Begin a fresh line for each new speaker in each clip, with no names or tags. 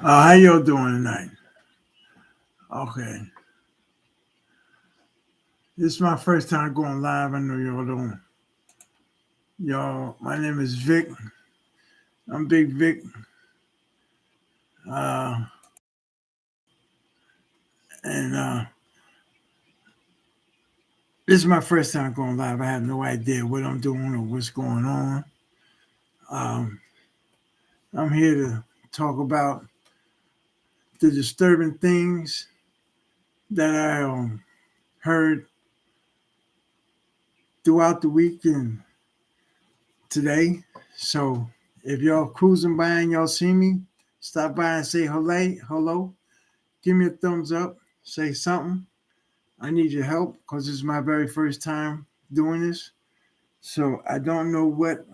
How y'all doing tonight? Okay. This is my first time going live. I know y'all don't. Y'all, my name is Vic. I'm Big Vic. Uh, and this is my first time going live. I have no idea what I'm doing or what's going on. Um, I'm here to talk about the disturbing things that I heard throughout the week and today. So if y'all cruising by and y'all see me, stop by and say hello. Hello. Give me a thumbs up. Say something. I need your help because this is my very first time doing this. So I don't know what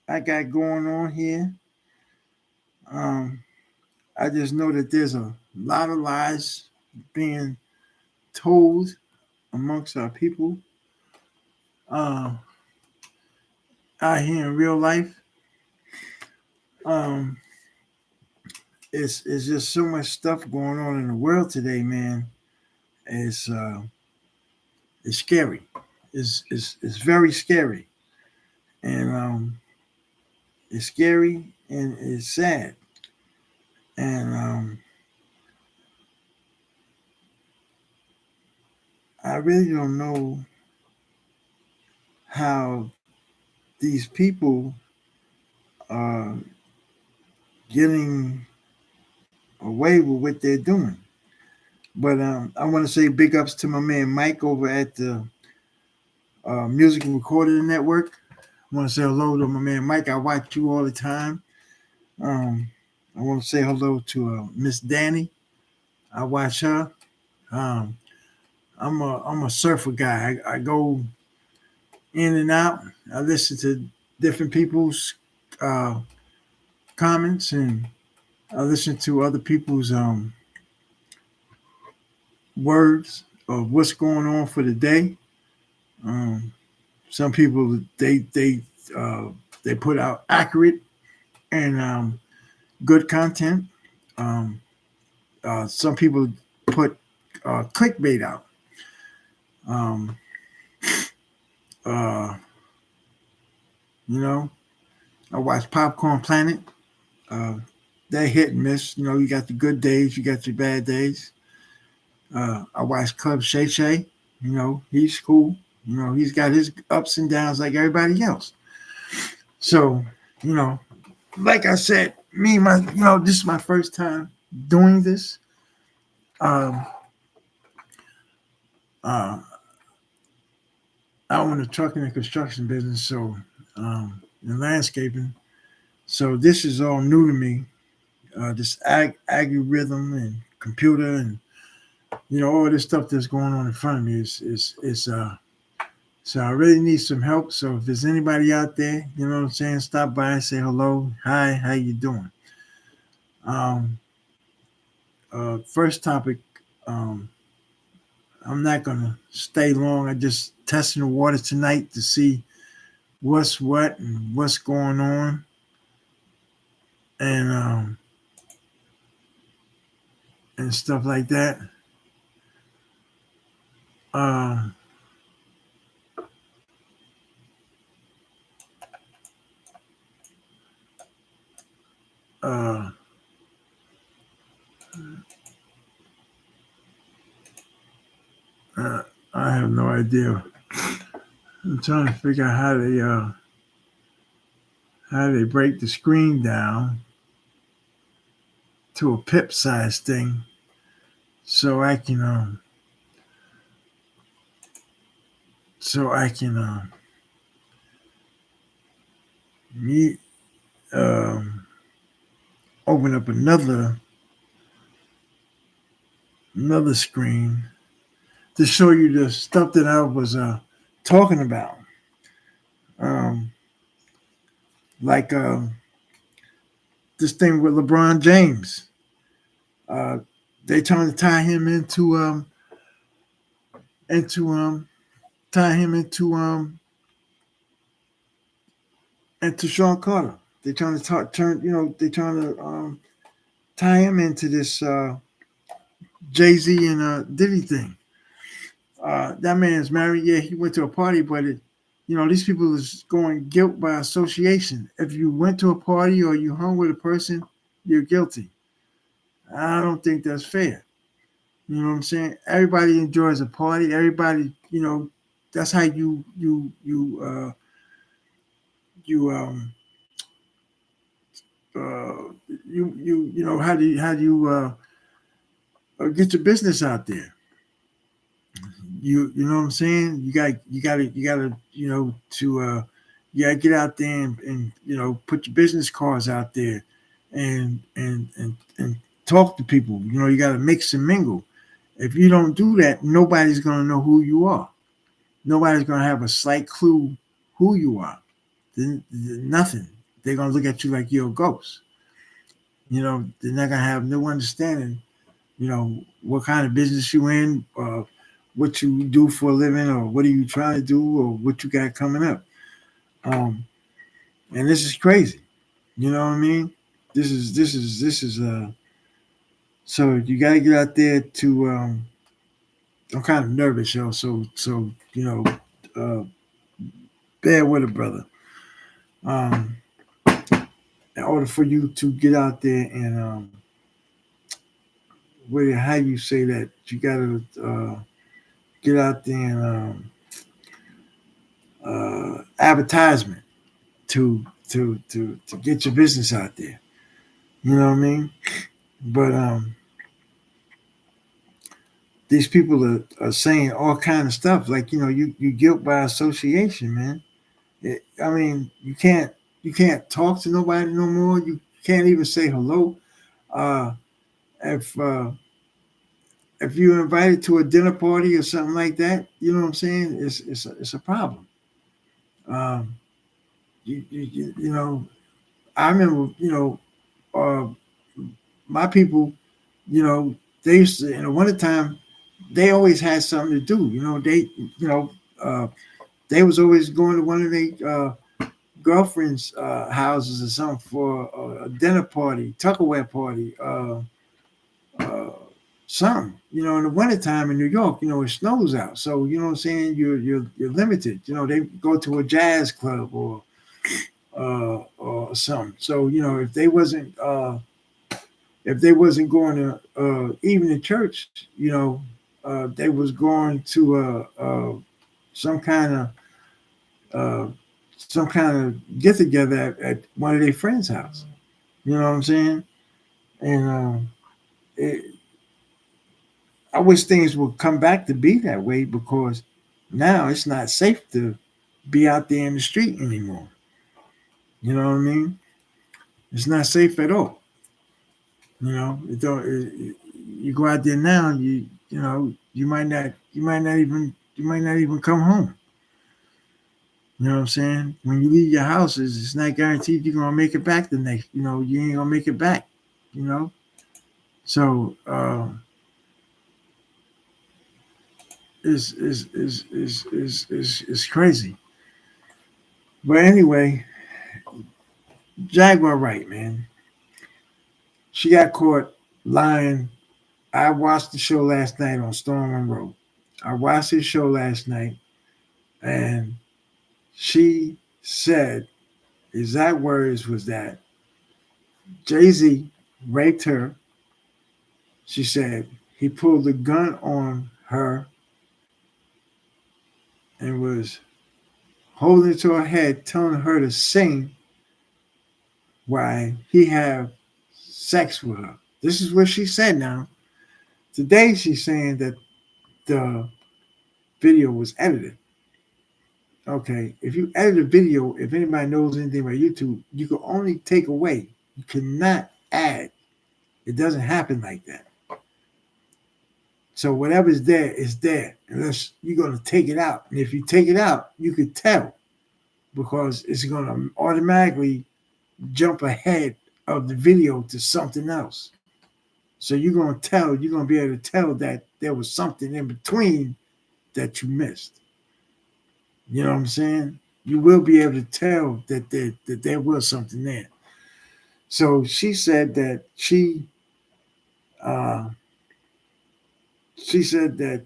I got going on here. Um, I just know that there's a lot of lies being told amongst our people uh, out here in real life. Um, it's just so much stuff going on in the world today, man. It's uh, it's scary. It's very scary, and it's scary and it's sad. And I really don't know how these people are getting away with what they're doing. But I want to say big ups to my man Mike over at the Music Recording Network. I want to say hello to my man Mike. I watch you all the time. Um, I want to say hello to Miss Danny. I watch her. Um, I'm a surfer guy. I go in and out. I listen to different people's uh, comments, and I listen to other people's words of what's going on for the day. Um, some people uh, they put out accurate and good content. Um, some people put clickbait out. Um, uh, you know, I watch Popcorn Planet. Uh, they hit and miss. You know, you got the good days, you got your bad days. I watch Club Shay Shay. You know, he's cool. You know, he's got his ups and downs like everybody else. So, you know, like I said, this is my first time doing this. Um, uh, I own a trucking and construction business, so in landscaping. So this is all new to me. This algorithm and computer and all this stuff that's going on in front of me is. So I really need some help. So if there's anybody out there, you know what I'm saying, stop by and say hello, hi, how you doing? Um, First topic. Um, I'm not gonna stay long. I just testing the water tonight to see what's what and what's going on, and and stuff like that. Uh, uh, uh, I have no idea. I'm trying to figure out how they break the screen down to a pip size thing, so I can meet, um, open up another screen to show you the stuff that I was talking about. Um, like this thing with LeBron James. Uh, they trying to tie him into tie him into Sean Carter. They trying to turn they trying to tie him into this Jay-Z and Diddy thing. That man is married. Yeah, he went to a party, but these people is going guilt by association. If you went to a party or you hung with a person, you're guilty. I don't think that's fair. You know what I'm saying? Everybody enjoys a party. Everybody, that's how uh, how do you get your business out there? You know what I'm saying? You got to to you got to get out there and put your business cards out there and talk to people. You got to mix and mingle. If you don't do that, nobody's gonna know who you are. Nobody's gonna have a slight clue who you are. Nothing. They're gonna look at you like you're a ghost. They're not gonna have no understanding. What kind of business you in, what you do for a living, or what are you trying to do, or what you got coming up. Um, and this is crazy. You know what I mean? This is. So you got to get out there to. I'm kind of nervous, yo. So uh, bear with a brother. Um, in order for you to get out there and how you say that, you got to get out there and advertisement to get your business out there. You know what I mean? But these people are saying all kind of stuff like you guilt by association, man. I mean, you can't talk to nobody no more. You can't even say hello. Uh, if if you're invited to a dinner party or something like that, you know what I'm saying? It's a problem. Um, I remember uh, my people, you know, they used to in the wintertime, they always had something to do. Uh, they was always going to one of their girlfriends' houses or something for a dinner party, Tupperware party, uh, something. In the wintertime in New York, it snows out, so you know what I'm saying. You're limited. They go to a jazz club or something. So if they wasn't going to evening church, they was going to some kind of uh, some kind of get together at one of their friends' house. You know what I'm saying? And it, I wish things would come back to be that way because now it's not safe to be out there in the street anymore. You know what I mean? It's not safe at all. It don't. You go out there now, you might not even come home. You know what I'm saying? When you leave your house, it's not guaranteed you're gonna make it back the next. You ain't gonna make it back. You know, so it's crazy. But anyway, Jaguar, right, man. She got caught lying. I watched the show last night on Storm Monroe. I watched his show last night, and she said exact words was that Jay Z raped her. She said he pulled a gun on her and was holding it to her head, telling her to sing while he had sex with her. This is what she said now. Today she's saying that the video was edited. Okay, if you edit a video, if anybody knows anything about YouTube, you can only take away. You cannot add. It doesn't happen like that. So whatever's there is there, unless you're gonna take it out. And if you take it out, you could tell because it's gonna automatically jump ahead of the video to something else. So you're gonna tell, you're gonna be able to tell that there was something in between that you missed. You know what I'm saying? You will be able to tell that there was something there. So she said that she Uh, she said that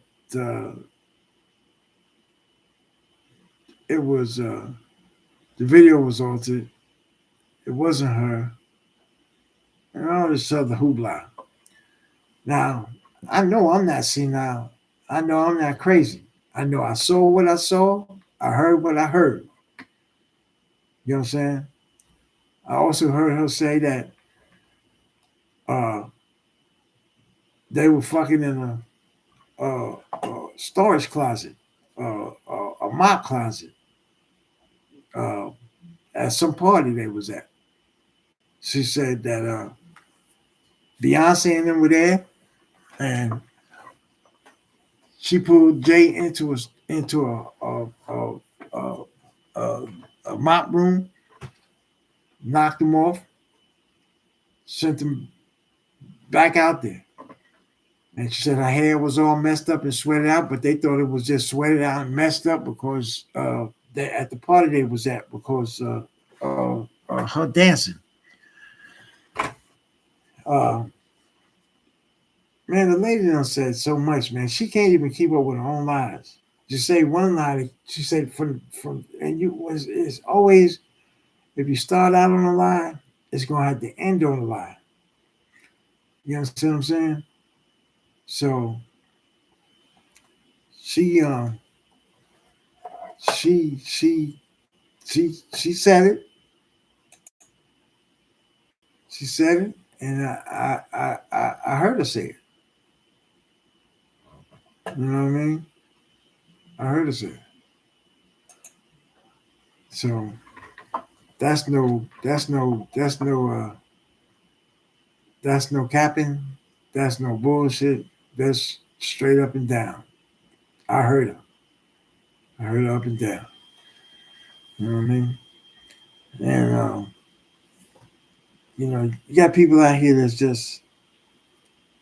it was the video was altered. It wasn't her, and all this other hoopla. Now, I know I'm not senile. I know I'm not crazy. I know I saw what I saw. I heard what I heard. You know what I'm saying? I also heard her say that uh, they were fucking in a storage closet, a mop closet, uh, at some party they was at. She said that Beyonce and them were there, and she pulled Jay into a, a, a mop room, knocked him off, sent him back out there. And she said her hair was all messed up and sweated out, but they thought it was just sweated out and messed up because they at the party they was at because her dancing. Uh, Man, the lady done said so much, man. She can't even keep up with her own lies. Just say one lie. She said from and you was it's always if you start out on a lie, it's gonna have to end on a lie. You understand what I'm saying? So she she she she said it. She said it, and I heard her say it. You know what I mean? I heard her say it. So that's no capping. That's no bullshit. That's straight up and down. I heard her. I heard her up and down. You know what I mean? And you got people out here that's just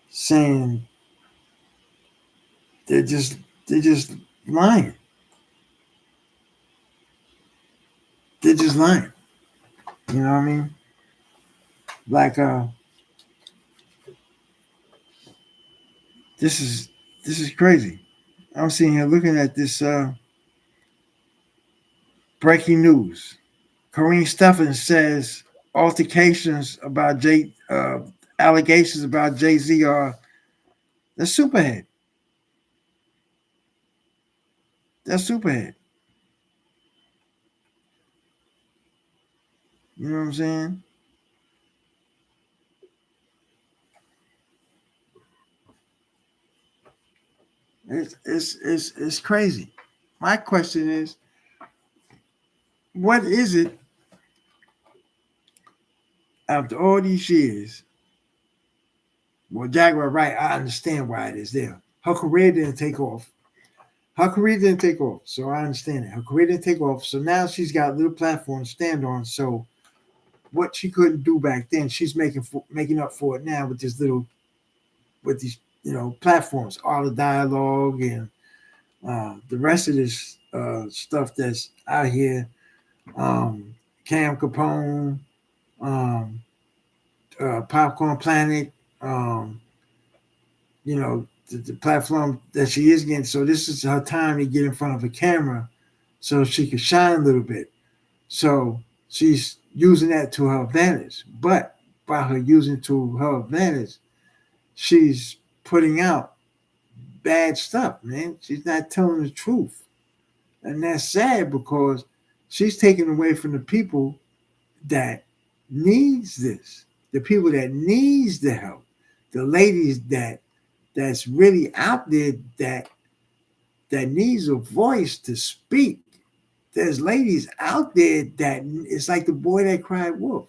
saying they're just they're just lying. They're just lying. You know what I mean? Like this is this is crazy. I'm sitting here looking at this breaking news. Kareem Stephens says altercations about allegations about Jay Z are the superhead. That's superhead. You know what I'm saying? It's crazy. My question is, what is it after all these years? Well, Jaguar, right? I understand why it is there. Her career didn't take off. Her career didn't take off, so I understand it. Her career didn't take off, so now she's got a little platform to stand on. So what she couldn't do back then, she's making up for it now with these platforms, all the dialogue and the rest of this stuff that's out here. Cam Capone, um, Popcorn Planet, the platform that she is getting. So this is her time to get in front of a camera so she can shine a little bit. So she's using that to her advantage. But by her using to her advantage, she's putting out bad stuff, man. She's not telling the truth. And that's sad because she's taking away from the people that needs this, the people that needs the help, the ladies that's really out there that needs a voice to speak. There's ladies out there that it's like the boy that cried wolf.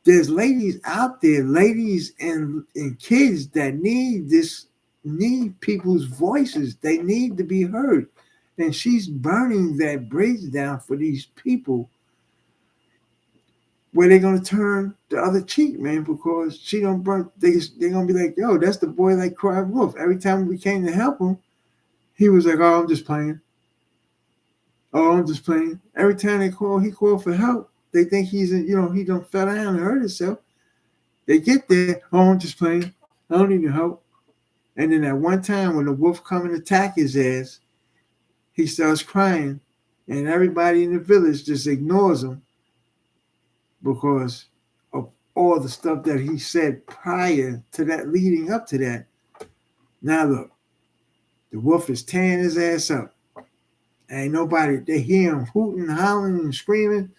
There's ladies out there, ladies and kids that need people's voices. They need to be heard. And she's burning that bridge down for these people where they're gonna turn the other cheek, man, because she don't burn. They're gonna be like, yo, that's the boy that cried wolf. Every time we came to help him, he was like, oh, I'm just playing. Oh, I'm just playing. Every time he called for help. They think he done fell down and hurt himself. They get there, oh, I'm just playing. I don't need your help. And then at one time when the wolf come and attack his ass, he starts crying, and everybody in the village just ignores him because of all the stuff that he said prior to that, leading up to that. Now look, the wolf is tearing his ass up. Ain't nobody, they hear him hooting, hollering, and screaming.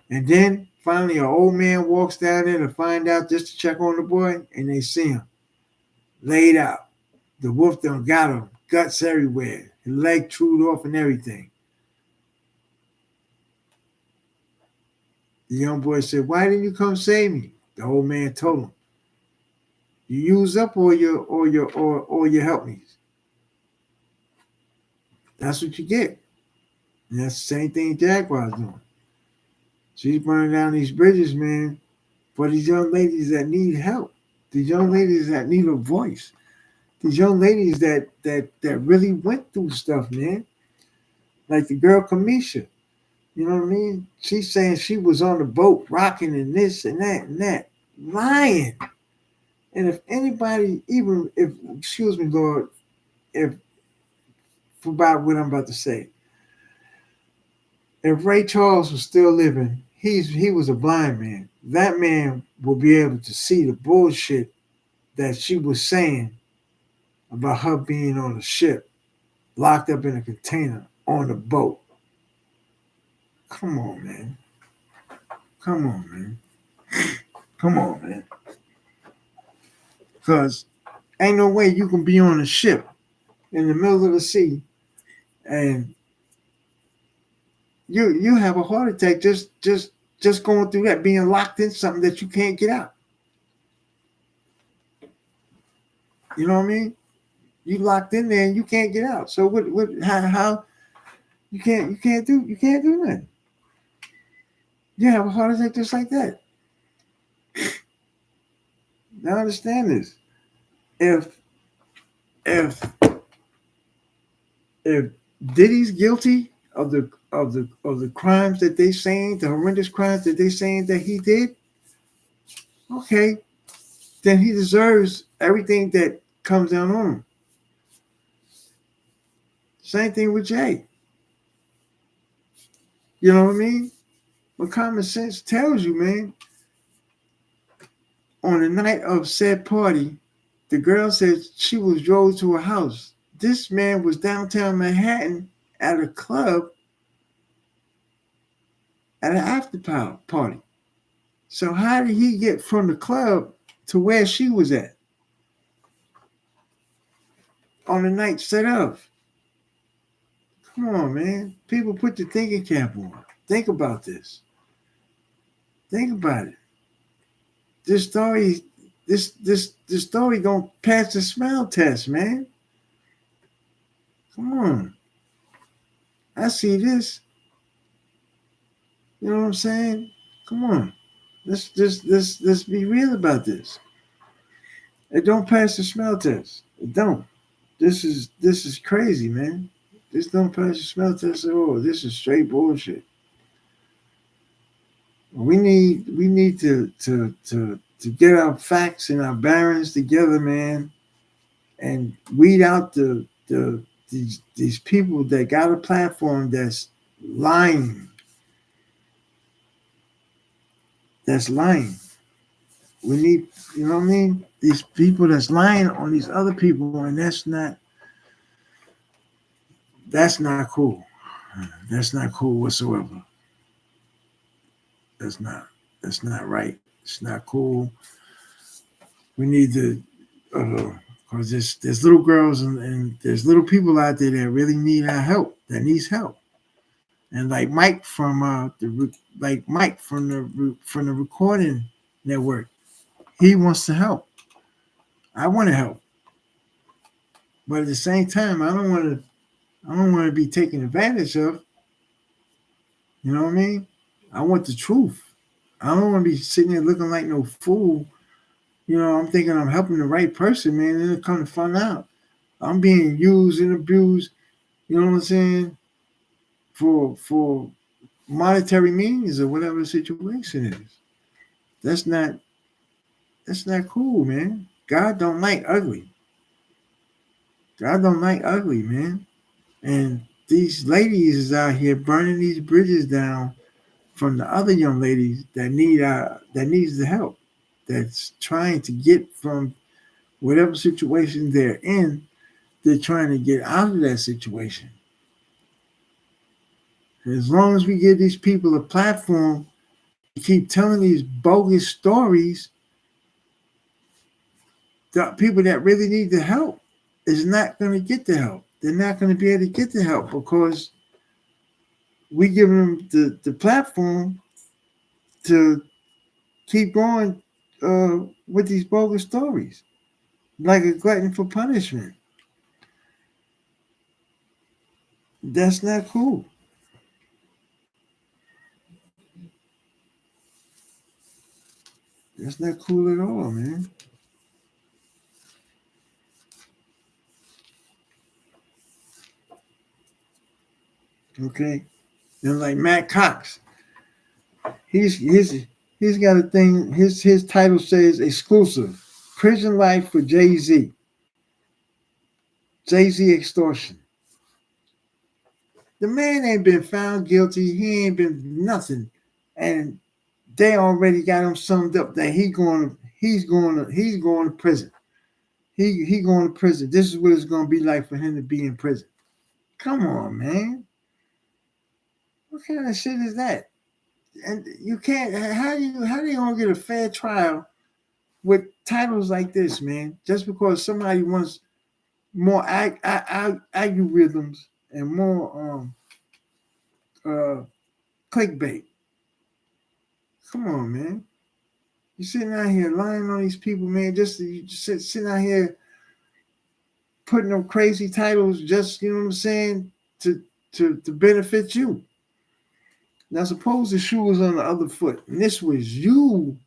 And then finally an old man walks down there to find out, just to check on the boy, and they see him laid out. The wolf done got him, guts everywhere, his leg chewed off and everything. The young boy said, "Why didn't you come save me?" The old man told him, "You use up all your help me's. That's what you get." And that's the same thing Jaguar's doing. She's burning down these bridges, man, for these young ladies that need help. These young ladies that need a voice. These young ladies that really went through stuff, man. Like the girl Kamisha. You know what I mean? She's saying she was on the boat rocking and this and that and that. Lying. And if anybody, even if, excuse me, Lord, if about what I'm about to say, if Ray Charles was still living, he was a blind man. That man will be able to see the bullshit that she was saying about her being on a ship, locked up in a container on a boat. Come on, man. Come on, man. Come on, man. Because ain't no way you can be on a ship in the middle of the sea and you have a heart attack just going through that, being locked in something that you can't get out. You know what I mean? You locked in there and you can't get out. So what how you can't do nothing. You have a heart attack just like that. Now understand this. If if if Diddy's guilty of the crimes that they saying, the horrendous crimes that they saying that he did, okay, then he deserves everything that comes down on him. Same thing with Jay. You know what I mean? But common sense tells you, man, on the night of said party, the girl said she was drove to her house. This man was downtown Manhattan at a club at an after party. So how did he get from the club to where she was at on the night set of? Come on, man. People, put the thinking cap on. Think about this. Think about it. This story don't pass the smell test, man. Come on. I see this. You know what I'm saying? Come on. Let's be real about this. It don't pass the smell test. It don't. This is crazy, man. This don't pass the smell test at all. This is straight bullshit. We need to get our facts and our barons together, man, and weed out these people that got a platform that's lying. That's lying. We need, you know what I mean? These people that's lying on these other people, and that's not cool. That's not cool whatsoever. That's not right. It's not cool. We need to, because there's little girls and there's little people out there that really need our help. That needs help. And like Mike from the recording network, he wants to help. I want to help, but at the same time, I don't want to be taken advantage of. You know what I mean? I want the truth. I don't want to be sitting there looking like no fool. You know, I'm thinking I'm helping the right person, man, and then come to find out I'm being used and abused. You know what I'm saying? For monetary means or whatever the situation is. That's not cool, man. God don't like ugly. God don't like ugly, man. And these ladies is out here burning these bridges down from the other young ladies that needs the help. That's trying to get from whatever situation they're in. They're trying to get out of that situation. As long as we give these people a platform to keep telling these bogus stories, the people that really need the help is not going to get the help. They're not going to be able to get the help because we give them the platform to keep going with these bogus stories, like a glutton for punishment. That's not cool. That's not cool at all, man. Okay. And like Matt Cox, he's he's he's got a thing. His title says exclusive prison life for Jay Z. Jay Z extortion. The man ain't been found guilty. He ain't been nothing, and they already got him summed up that he's going to prison. He going to prison. This is what it's going to be like for him to be in prison. Come on, man. What kind of shit is that? And you can't. How do you gonna get a fair trial with titles like this, man? Just because somebody wants more algorithms and more uh clickbait. Come on, man. You sitting out here lying on these people, man. You just sitting out here putting up crazy titles, just you know what I'm saying, to benefit you. Now, suppose the shoe was on the other foot, and this was you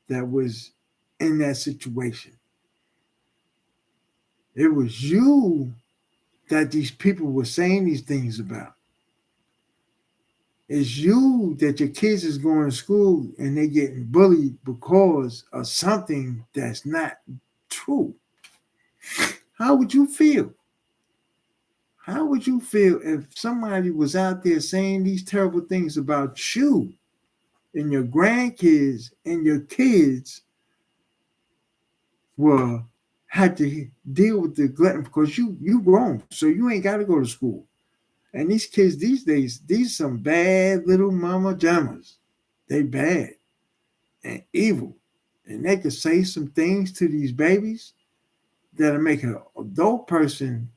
that was in that situation. It was you that these people were saying these things about. It's you that your kids is going to school and they getting bullied because of something that's not true. How would you feel? How would you feel if somebody was out there saying these terrible things about you and your grandkids and your kids were had to deal with the glutton because you grown, so you ain't got to go to school. And these kids these days, these some bad little mama jammers. They bad and evil, and they could say some things to these babies that'll make an adult person.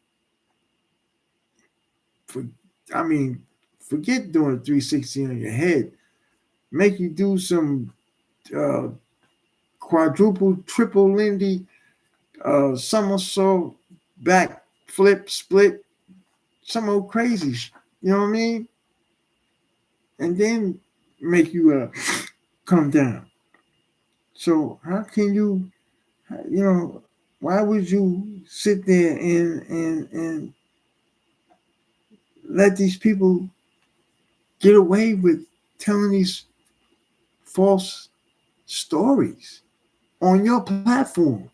For, I mean, forget doing a 360 on your head. Make you do some uh, quadruple, triple Lindy, somersault, back flip, split, some old crazy, you know what I mean? And then make you come down. So how can you know, why would you sit there and let these people get away with telling these false stories on your platform?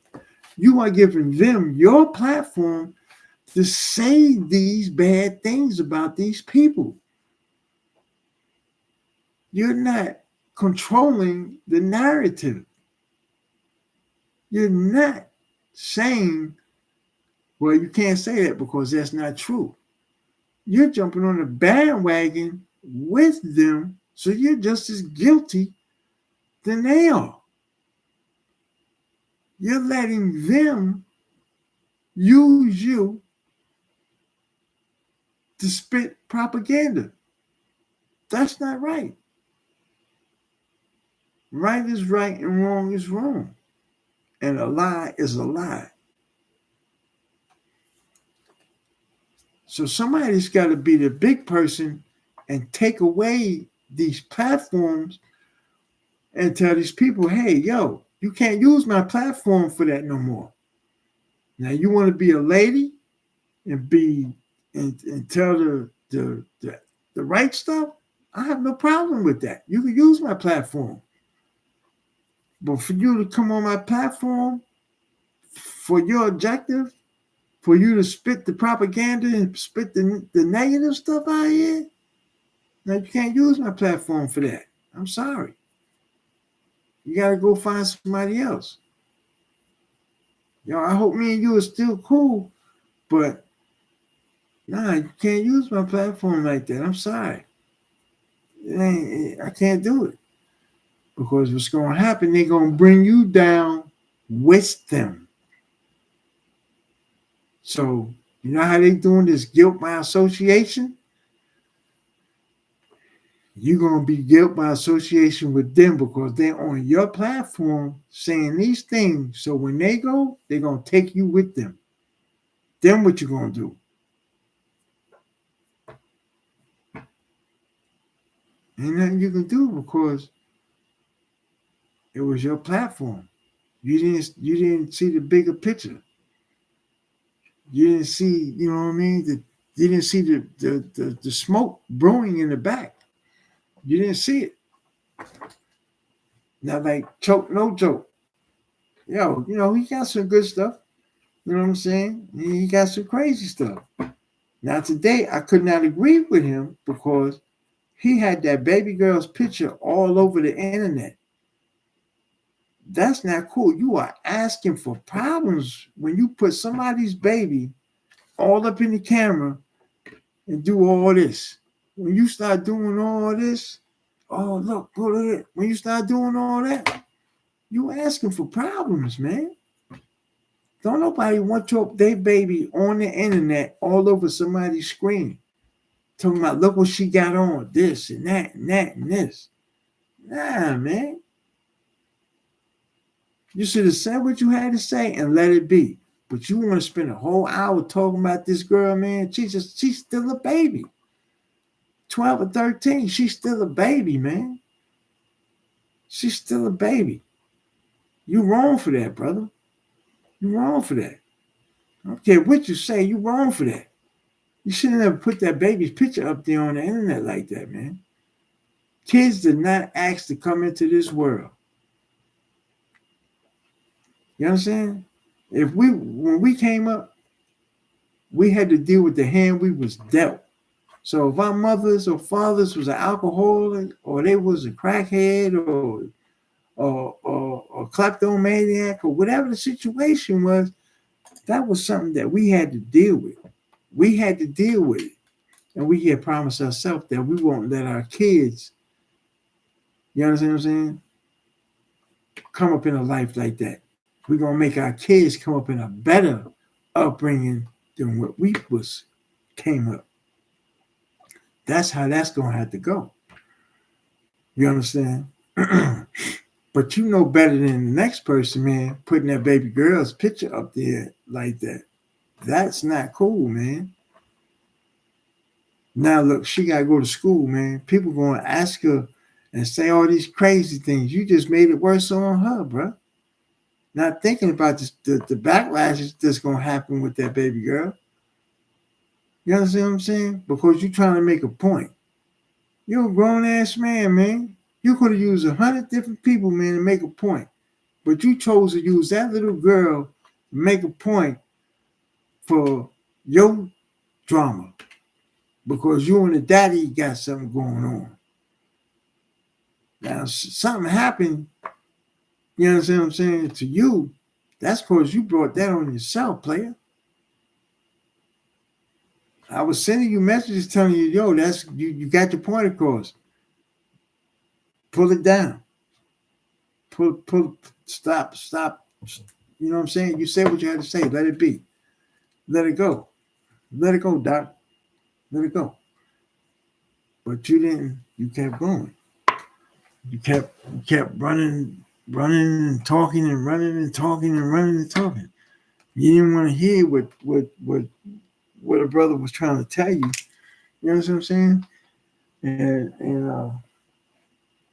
You are giving them your platform to say these bad things about these people. You're not controlling the narrative. You're not saying, well, you can't say that because that's not true. You're jumping on the bandwagon with them, so you're just as guilty than they are. You're letting them use you to spit propaganda. That's not right. Right is right and wrong is wrong. And a lie is a lie. So somebody's got to be the big person and take away these platforms and tell these people, hey, yo, you can't use my platform for that no more. Now you want to be a lady and be and tell the right stuff? I have no problem with that. You can use my platform. But for you to come on my platform for your objective, for you to spit the propaganda and spit the negative stuff out here, now you can't use my platform for that. I'm sorry. You got to go find somebody else. I hope me and you are still cool, but nah, you can't use my platform like that. I'm sorry. I can't do it. Because what's going to happen, they're going to bring you down with them. So, you know how they doing this guilt by association? You're going to be guilt by association with them because they're on your platform saying these things. So when they go, they're going to take you with them. Then what you going to do? Ain't nothing you can do because it was your platform. You didn't see the bigger picture. You didn't see, you know what I mean? You didn't see the smoke brewing in the back. You didn't see it. Now, like choke, no joke. Yo, he got some good stuff. You know what I'm saying? He got some crazy stuff. Now, today, I could not agree with him because he had that baby girl's picture all over the internet. That's not cool. You are asking for problems when you put somebody's baby all up in the camera and do all this. When you start doing all this, oh, look at it. When you start doing all that, you asking for problems, man. Don't nobody want their baby on the internet all over somebody's screen. Talking about, look what she got on, this and that and that and this. Nah, man. You should have said what you had to say and let it be. But you want to spend a whole hour talking about this girl, man. She's still a baby. 12 or 13, she's still a baby, man. She's still a baby. You wrong for that, brother. You wrong for that. I don't care what you say, you wrong for that. You shouldn't have put that baby's picture up there on the internet like that, man. Kids did not ask to come into this world. You understand? When we came up, we had to deal with the hand we was dealt. So if our mothers or fathers was an alcoholic, or they was a crackhead, or kleptomaniac, or whatever the situation was, that was something that we had to deal with. We had to deal with it. And we had promised ourselves that we won't let our kids, you understand what I'm saying, come up in a life like that. We're going to make our kids come up in a better upbringing than what we came up. That's how that's going to have to go. You understand? But you know better than the next person, man, putting that baby girl's picture up there like that. That's not cool, man. Now, look, she got to go to school, man. People going to ask her and say all these crazy things. You just made it worse on her, bro. Not thinking about the backlash that's going to happen with that baby girl. You understand what I'm saying? Because you're trying to make a point. You're a grown-ass man. You could have used 100 different people, man, to make a point. But you chose to use that little girl to make a point for your drama. Because you and the daddy got something going on. Now, something happened, you understand what I'm saying, to you. That's because you brought that on yourself, player. I was sending you messages telling you, yo, that's you got your point across. Pull it down. Stop. You know what I'm saying? You said what you had to say. Let it be. Let it go. Let it go, Doc. Let it go. But you didn't. You kept going. You kept running and talking and running and talking and running and talking. You didn't want to hear what a brother was trying to tell you. You know what I'm saying? And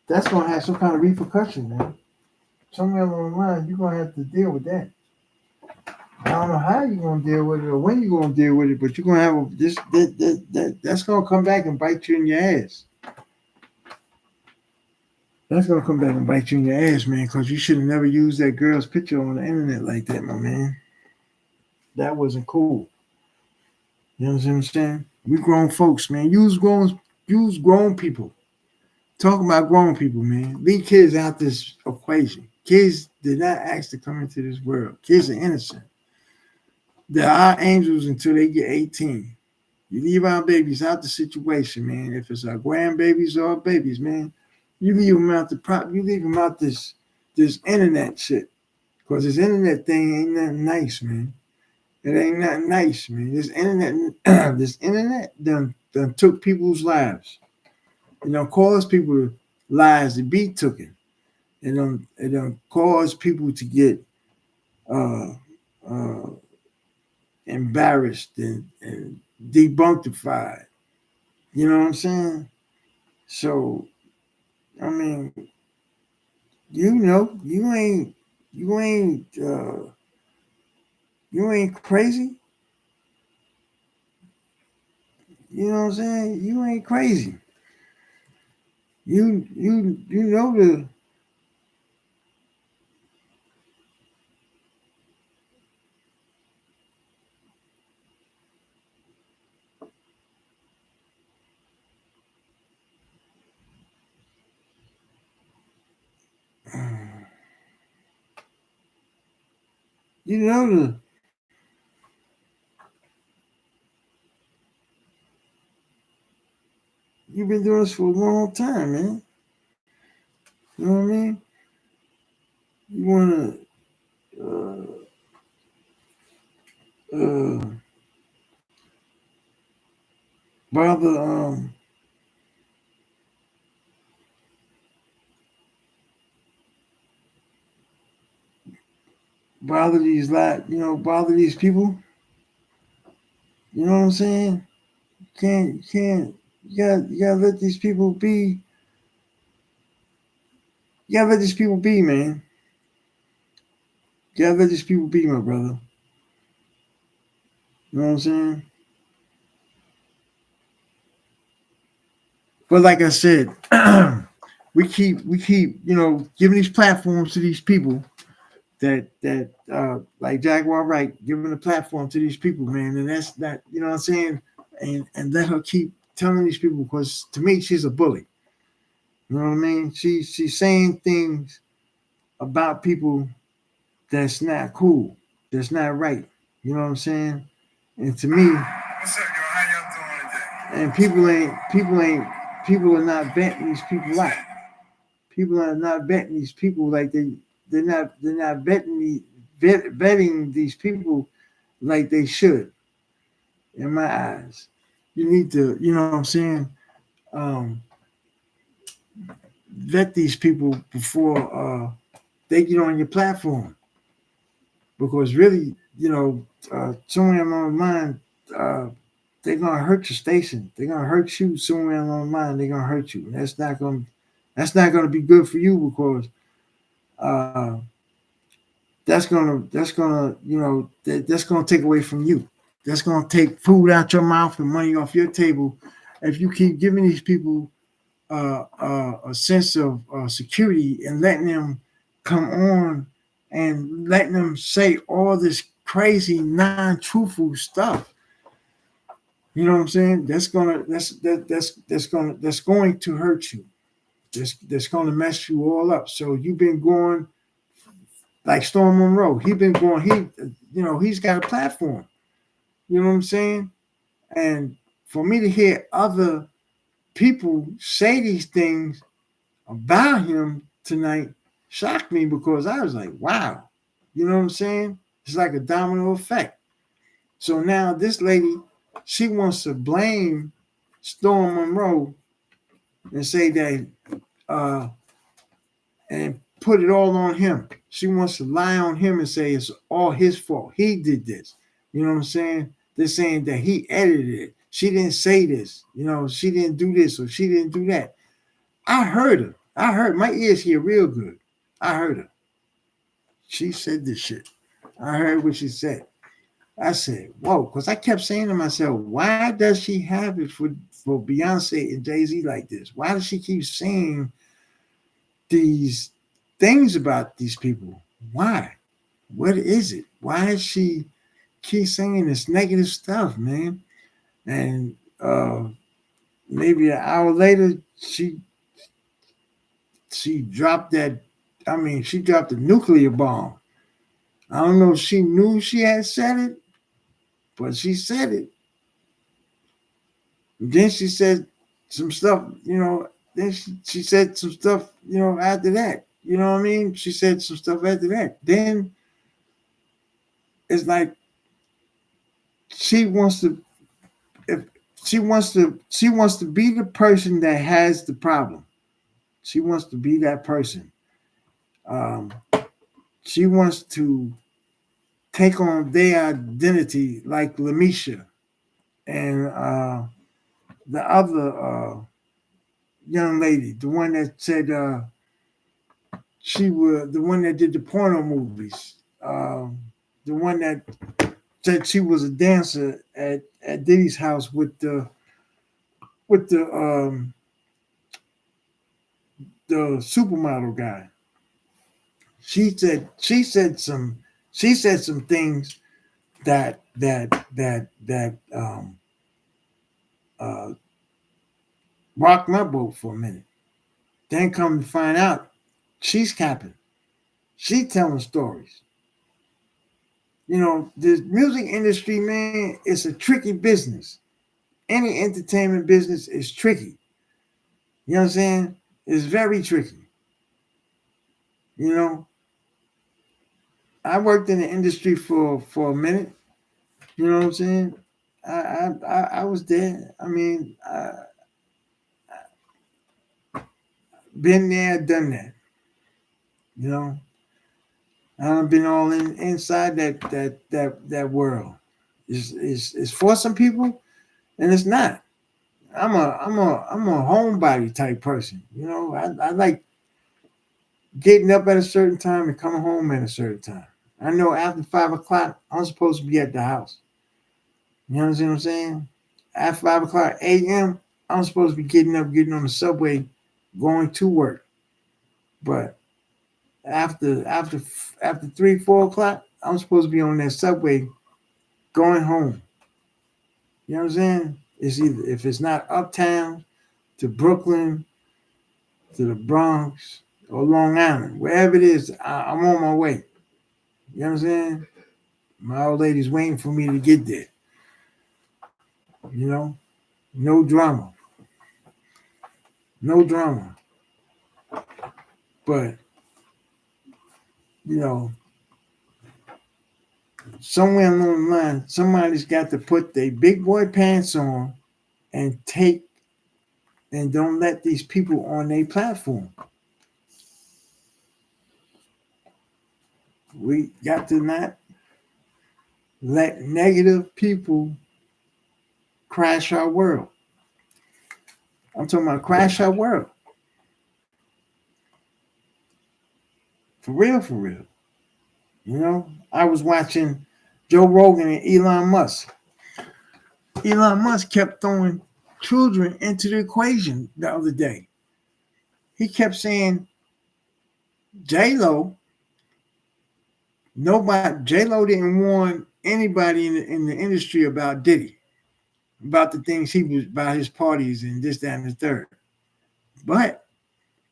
that's gonna have some kind of repercussion, man. Somewhere along the line, you're gonna have to deal with that. I don't know how you're gonna deal with it or when you're gonna deal with it, but you're gonna have that's gonna come back and bite you in your ass. That's gonna come back and bite you in your ass, man, because you should have never used that girl's picture on the internet like that, my man. That wasn't cool. You know what I'm saying? We grown folks, man. Use grown people. Talk about grown people, man. Leave kids out this equation. Kids did not ask to come into this world. Kids are innocent. They're our angels until they get 18. You leave our babies out the situation, man. If it's our grandbabies or our babies, man, you leave them out the prop. You leave them out this internet shit. Cause this internet thing ain't nothing nice, man. It ain't nothing nice, man. This internet, this internet done took people's lives. It done caused people lives to be taken. It done caused people to get uh, uh, embarrassed and debunktified. You know what I'm saying? So I mean, you ain't you ain't crazy. You know what I'm saying? You ain't crazy. You know the you know the you've been doing this for a long time, man. You know what I mean? You wanna uh, uh, bother bother these bother these people. You know what I'm saying? Can't you gotta let these people be. You gotta let these people be, man. You gotta let these people be, my brother. You know what I'm saying? But like I said, we keep giving these platforms to these people that like Jaguar Wright giving a platform to these people, man, and that's that. You know what I'm saying? And let her keep telling these people because to me she's a bully. You know what I mean? She's saying things about people that's not cool, that's not right. You know what I'm saying? And to me, what's up, yo? How y'all doing today? And people are not vetting these people out. People are not vetting these people like they're not vetting these people like they should. In my eyes, you need to, you know what I'm saying, um, vet these people before they get on your platform because really, somewhere along the line, uh, they're gonna hurt your station. They're gonna hurt you somewhere along the line. They're gonna hurt you. And that's not gonna be good for you because uh, that's gonna take away from you. That's gonna take food out your mouth and money off your table if you keep giving these people a sense of security and letting them come on and letting them say all this crazy non-truthful stuff. You know what I'm saying? That's going to hurt you. That's going to mess you all up. So you've been going like Storm Monroe. He's got a platform. You know what I'm saying? And for me to hear other people say these things about him tonight shocked me because I was like, wow. You know what I'm saying? It's like a domino effect. So now this lady, she wants to blame Storm Monroe and say that uh and put it all on him. She wants to lie on him and say it's all his fault. He did this. You know what I'm saying? They're saying that he edited it. She didn't say this. She didn't do this or she didn't do that. I heard her. I heard my ears hear real good. I heard her. She said this shit. I heard what she said. I said, whoa, because I kept saying to myself, why does she have it for Beyonce and Jay-Z like this? Why does she keep saying these things about these people? Why? What is it? Why is she keep saying this negative stuff, man. And maybe an hour later, she dropped that. I mean, she dropped a nuclear bomb. I don't know if she knew she had said it, but she said it. And then she said some stuff, Then she said some stuff, after that. You know what I mean? She said some stuff after that. Then it's like she wants to if she wants to be the person that has the problem. She wants to be that person. Um, she wants to take on their identity like Lamisha and the other young lady, the one that said she was the one that did the porno movies, the one that said she was a dancer at Diddy's house with the supermodel guy. She said some things that uh, rocked my boat for a minute. Then come to find out, she's capping. She's telling stories. The music industry, man, it's a tricky business. Any entertainment business is tricky. You know what I'm saying? It's very tricky. You know, I worked in the industry for a minute. You know what I'm saying? I was there. I mean, been there, done that. You know, I've been all inside that world. It's for some people, and it's not. I'm a homebody type person. I like getting up at a certain time and coming home at a certain time. I know after 5 o'clock, I'm supposed to be at the house. You know what I'm saying? At 5 o'clock a.m., I'm supposed to be getting up, getting on the subway, going to work. But after 3, 4 o'clock, I'm supposed to be on that subway going home. You know what I'm saying? It's either if it's not uptown to Brooklyn to the Bronx or Long Island, wherever it is, I'm on my way. You know what I'm saying? My old lady's waiting for me to get there. No drama. No drama. But, you know, somewhere along the line, somebody's got to put their big boy pants on and don't let these people on their platform. We got to not let negative people crash our world. I'm talking about crash our world. For real, for real. I was watching Joe Rogan and Elon Musk. Elon Musk kept throwing children into the equation the other day. He kept saying, J-Lo didn't warn anybody in the industry about Diddy, about the things he was, about his parties and this, that, and the third. But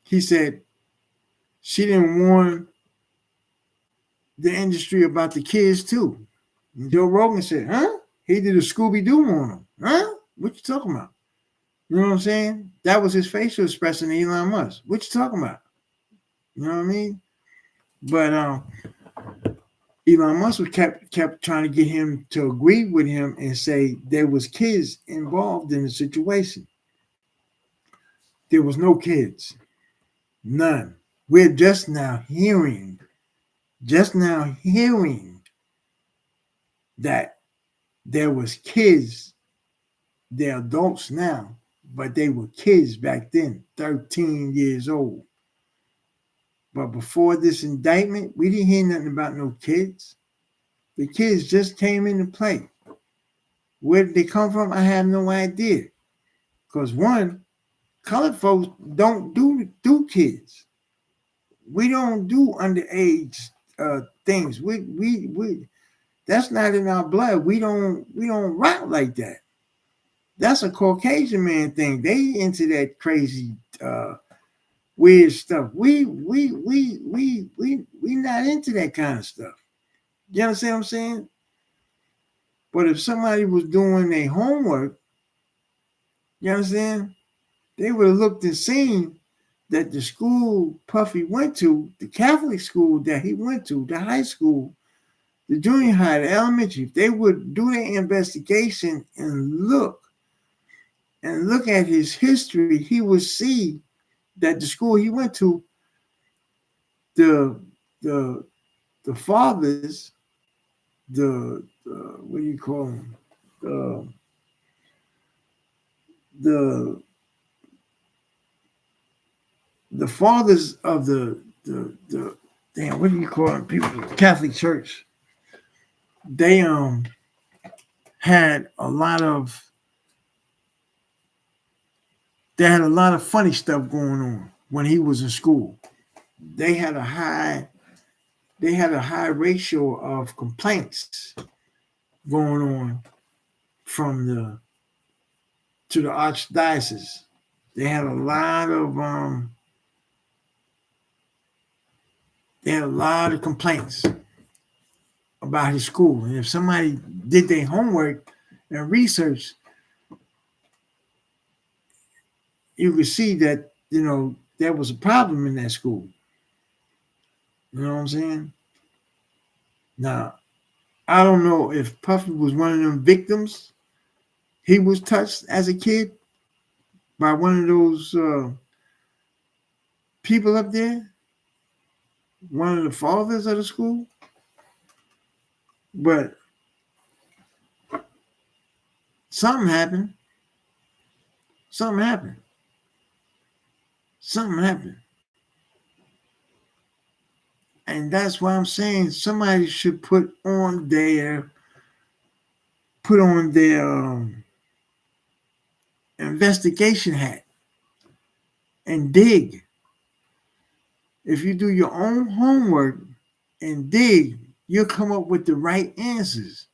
he said she didn't warn the industry about the kids too. And Joe Rogan said, huh? He did a Scooby-Doo on him. Huh? What you talking about? You know what I'm saying? That was his facial expression to Elon Musk. What you talking about? You know what I mean? But Elon Musk kept trying to get him to agree with him and say there was kids involved in the situation. There was no kids. None. We're just now hearing that there was kids. They're adults now, but they were kids back then, 13 years old. But before this indictment, we didn't hear nothing about no kids. The kids just came into play. Where did they come from? I have no idea. Because one, colored folks don't do kids. We don't do underage things. That's not in our blood. We don't rock like that. That's a Caucasian man thing. They into that crazy weird stuff. We not into that kind of stuff. You understand what I'm saying? But if somebody was doing their homework, you understand, they would have looked and seen that the school Puffy went to, the Catholic school that he went to, the high school, the junior high, the elementary, if they would do their investigation and look at his history, he would see that the school he went to, the the the fathers, the what do you call them? The the fathers of the damn, what do you call them? People, Catholic Church. They had a lot of they had a lot of funny stuff going on when he was in school. They had a high ratio of complaints going on from the to the archdiocese. They had a lot of complaints about his school. And if somebody did their homework and research, you could see that, there was a problem in that school. You know what I'm saying? Now, I don't know if Puffy was one of them victims. He was touched as a kid by one of those people up there, one of the fathers of the school. But something happened. Something happened. Something happened. And that's why I'm saying somebody should put on their investigation hat and dig. If you do your own homework and dig, you'll come up with the right answers.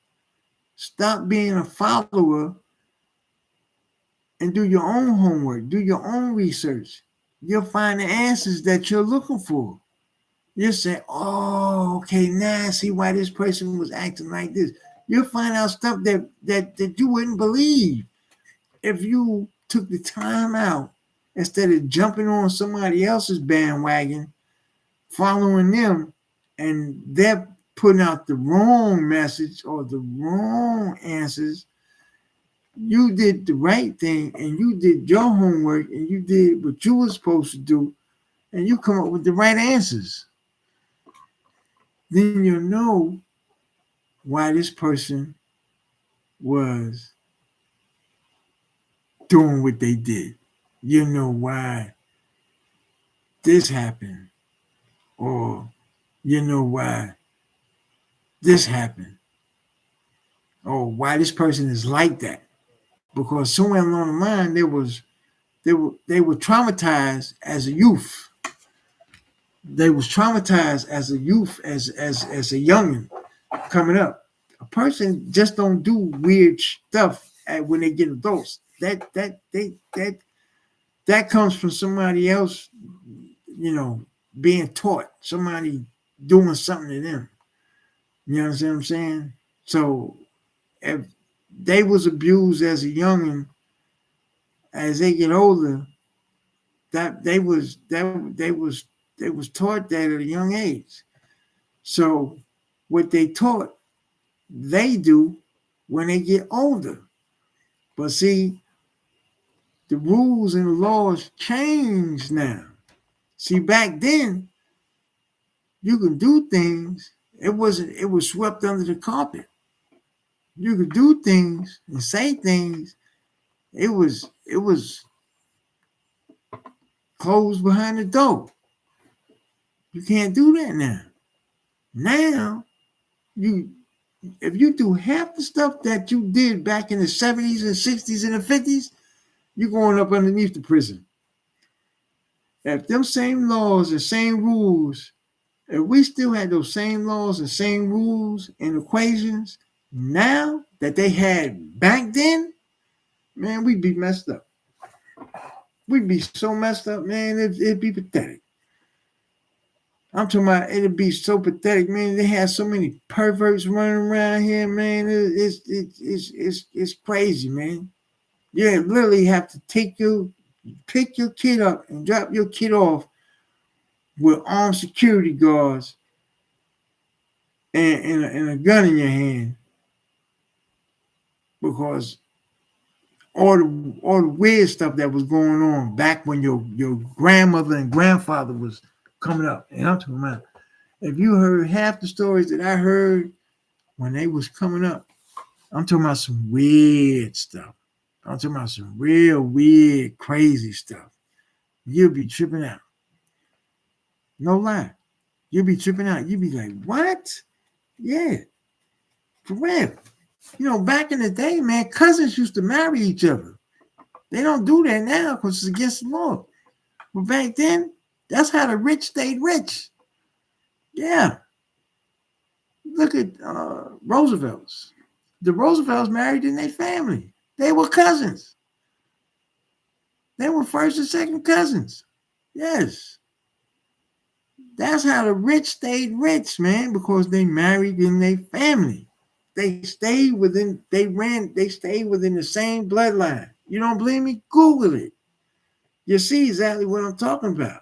Stop being a follower and do your own homework, do your own research. You'll find the answers that you're looking for. You'll say, oh, okay, now I see why this person was acting like this. You'll find out stuff that you wouldn't believe if you took the time out instead of jumping on somebody else's bandwagon, following them, and they're putting out the wrong message or the wrong answers. You did the right thing and you did your homework and you did what you were supposed to do and you come up with the right answers. Then you'll know why this person was doing what they did. You know why this happened, or you know why this happened, or why this person is like that. Because somewhere along the line they were traumatized as a youth. They was traumatized as a youth, as a youngin coming up. A person just don't do weird stuff when they get adults. That comes from somebody else, being taught, somebody doing something to them. You understand what I'm saying? So if they was abused as a youngin, as they get older, that they was taught that at a young age. So what they taught, they do when they get older. But see, the rules and the laws change now. See, back then, you could do things. It was swept under the carpet. You could do things and say things. It was closed behind the door. You can't do that now. Now, if you do half the stuff that you did back in the 70s and 60s and the 50s, you're going up underneath the prison. If them same laws and same rules If we still had those same laws and same rules and equations now that they had back then, man, we'd be messed up. We'd be so messed up, man. It'd be pathetic. I'm talking about it'd be so pathetic, man. They have so many perverts running around here, man. It's crazy, man. You literally have to pick your kid up and drop your kid off with armed security guards and a gun in your hand, because all the weird stuff that was going on back when your grandmother and grandfather was coming up. And I'm talking about, if you heard half the stories that I heard when they was coming up, I'm talking about some weird stuff. I'm talking about some real weird, crazy stuff. You'll be tripping out. No lie. You'll be tripping out. You'll be like, what? Yeah, for real. You know, back in the day, man, cousins used to marry each other. They don't do that now because it's against the law. But back then, that's how the rich stayed rich. Yeah. Look at Roosevelt's. The Roosevelts married in their family. They were cousins. They were first and second cousins. Yes. That's how the rich stayed rich, man, because they married in their family. They stayed within the same bloodline. You don't believe me? Google it. You see exactly what I'm talking about.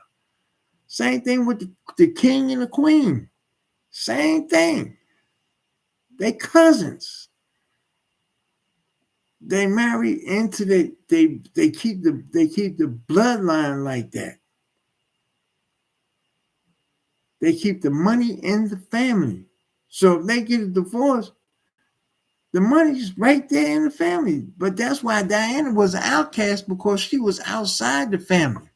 Same thing with the king and the queen. Same thing. They cousins. They marry into they keep the bloodline like that. They keep the money in the family. So if they get a divorce, the money's right there in the family. But that's why Diana was an outcast, because she was outside the family.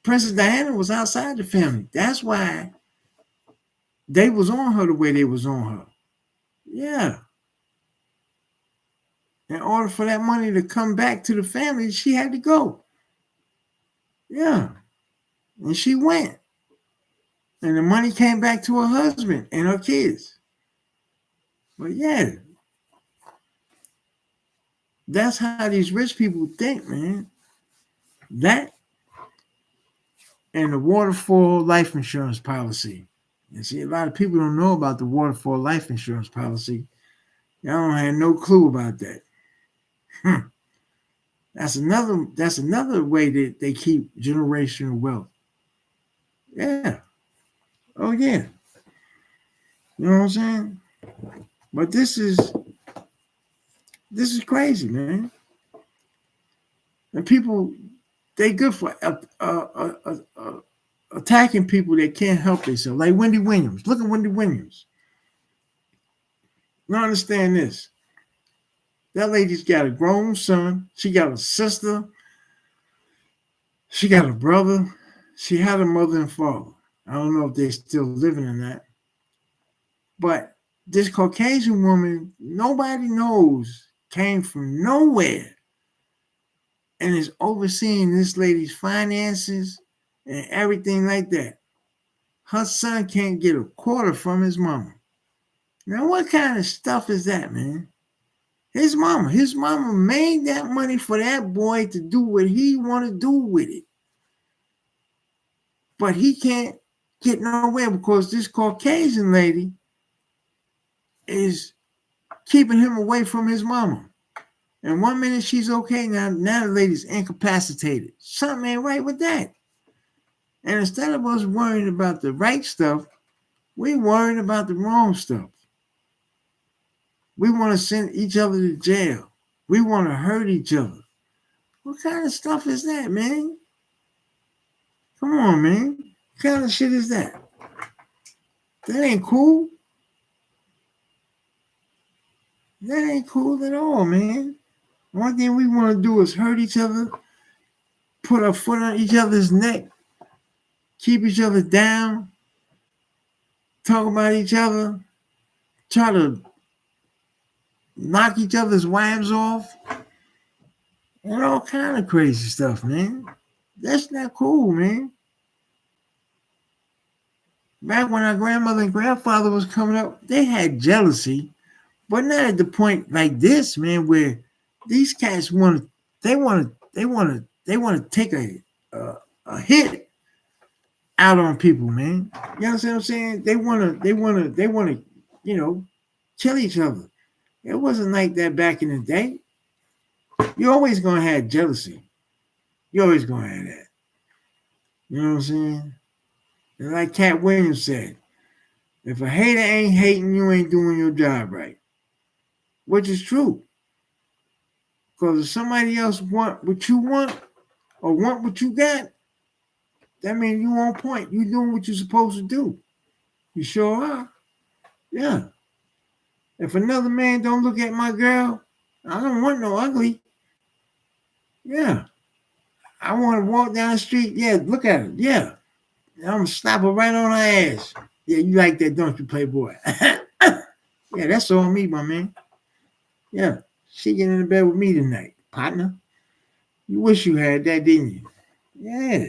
Princess Diana was outside the family. That's why they was on her the way they was on her. Yeah. In order for that money to come back to the family, she had to go. Yeah. And she went. And the money came back to her husband and her kids. But yeah, that's how these rich people think, man. That and the waterfall life insurance policy. And see, a lot of people don't know about the waterfall life insurance policy. Y'all don't have no clue about that. That's another way that they keep generational wealth. Yeah. Oh yeah. You know what I'm saying? But this is crazy, man. And people, they good for attacking people that can't help themselves, like Wendy Williams. Look at Wendy Williams. You understand this? That lady's got a grown son. She got a sister. She got a brother. She had a mother and father. I don't know if they're still living or not. But this Caucasian woman, nobody knows, came from nowhere and is overseeing this lady's finances and everything like that. Her son can't get a quarter from his mama. Now, what kind of stuff is that, man? His mama made that money for that boy to do what he want to do with it. But he can't get nowhere because this Caucasian lady is keeping him away from his mama. And 1 minute she's okay, now the lady's incapacitated. Something ain't right with that. And instead of us worrying about the right stuff, we worrying about the wrong stuff. We want to send each other to jail. We want to hurt each other. What kind of stuff is that, man? Come on, man. What kind of shit is that? That ain't cool. That ain't cool at all, man. One thing we want to do is hurt each other, put our foot on each other's neck, keep each other down, talk about each other, try to knock each other's wives off, and all kind of crazy stuff, man. That's not cool, man. Back when our grandmother and grandfather was coming up, they had jealousy, but not at the point like this, man, where these cats want to take a hit out on people, man. You understand what I'm saying? They wanna, you know, kill each other. It wasn't like that back in the day. You're always gonna have jealousy. You're always gonna have that. You know what I'm saying? And like Cat Williams said, if a hater ain't hating, you ain't doing your job right. Which is true. Because if somebody else want what you want or want what you got, that means you on point. You doing what you're supposed to do. You sure are. Yeah. If another man don't look at my girl, I don't want no ugly. Yeah. I want to walk down the street. Yeah, look at her. Yeah. I'm going to slap her right on her ass. Yeah, you like that, don't you, Playboy? Yeah, that's all me, my man. Yeah. She getting in the bed with me tonight, partner. You wish you had that, didn't you? Yeah.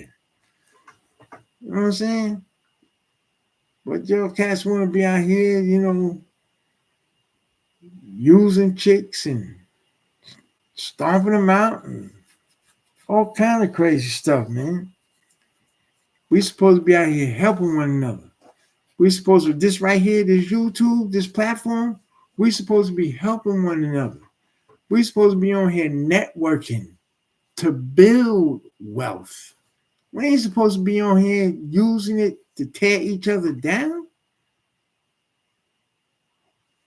You know what I'm saying? But your cats want to be out here, using chicks and stomping them out and all kind of crazy stuff, man. We supposed to be out here helping one another. We supposed to, this right here, this YouTube, this platform, we supposed to be helping one another. We supposed to be on here networking to build wealth. We ain't supposed to be on here using it to tear each other down.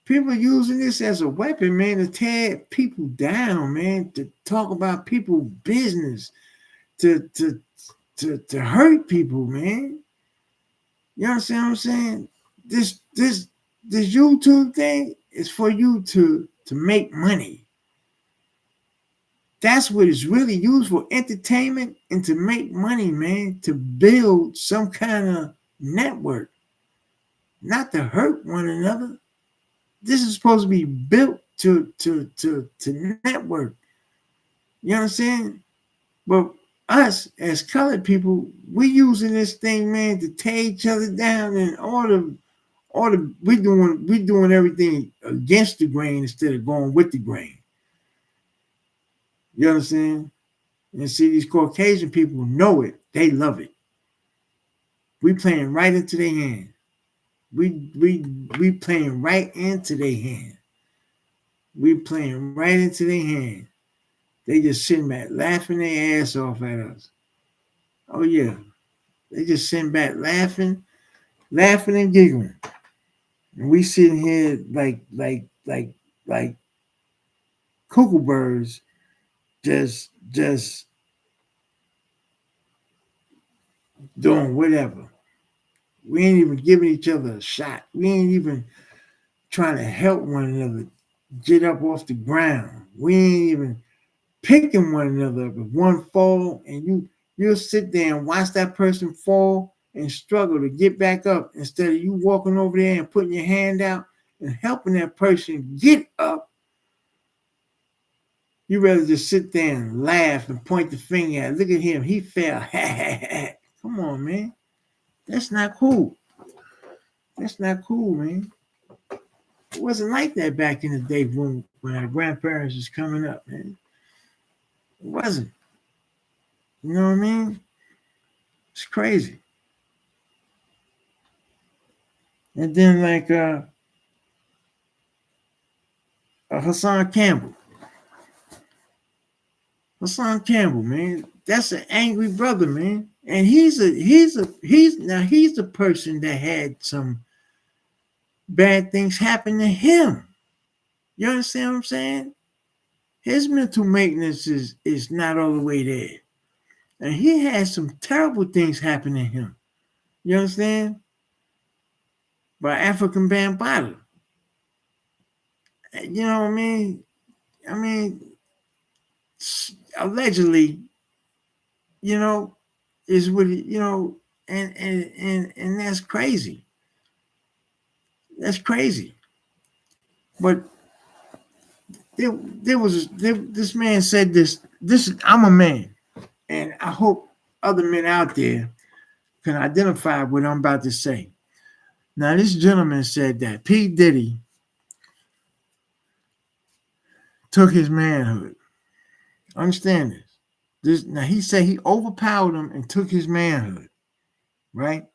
People are using this as a weapon, man, to tear people down, man, to talk about people's business, to hurt people, man. You understand what I'm saying? This YouTube thing is for you to make money. That's what it's really used for, entertainment and to make money, man, to build some kind of network, not to hurt one another. This is supposed to be built to network. You understand? But us as colored people, we using this thing, man, to tear each other down, and we doing everything against the grain instead of going with the grain. You understand? And see, these Caucasian people know it. They love it. We playing right into their hand. We playing right into their hand. We playing right into their hand. They just sitting back laughing their ass off at us. Oh yeah. They just sitting back laughing and giggling. And we sitting here like cuckoo birds, just doing whatever. We ain't even giving each other a shot. We ain't even trying to help one another get up off the ground. We ain't even picking one another up. If one fall and you'll sit there and watch that person fall and struggle to get back up instead of you walking over there and putting your hand out and helping that person get up. You rather just sit there and laugh and point the finger at, look at him, he fell. Come on, man. That's not cool. That's not cool, man. It wasn't like that back in the day when our grandparents was coming up, man. It wasn't. You know what I mean? It's crazy. And then like Hassan Campbell. Hassan Campbell, man. That's an angry brother, man. And he's the person that had some bad things happen to him. You understand what I'm saying? His mental maintenance is not all the way there. And he had some terrible things happen to him. You understand? By African Bambaataa. You know what I mean? I mean, allegedly, is what and that's crazy. That's crazy. But this man said this. I'm a man, and I hope other men out there can identify what I'm about to say. Now, this gentleman said that P. Diddy took his manhood. Understand this. Now, he said he overpowered him and took his manhood, right?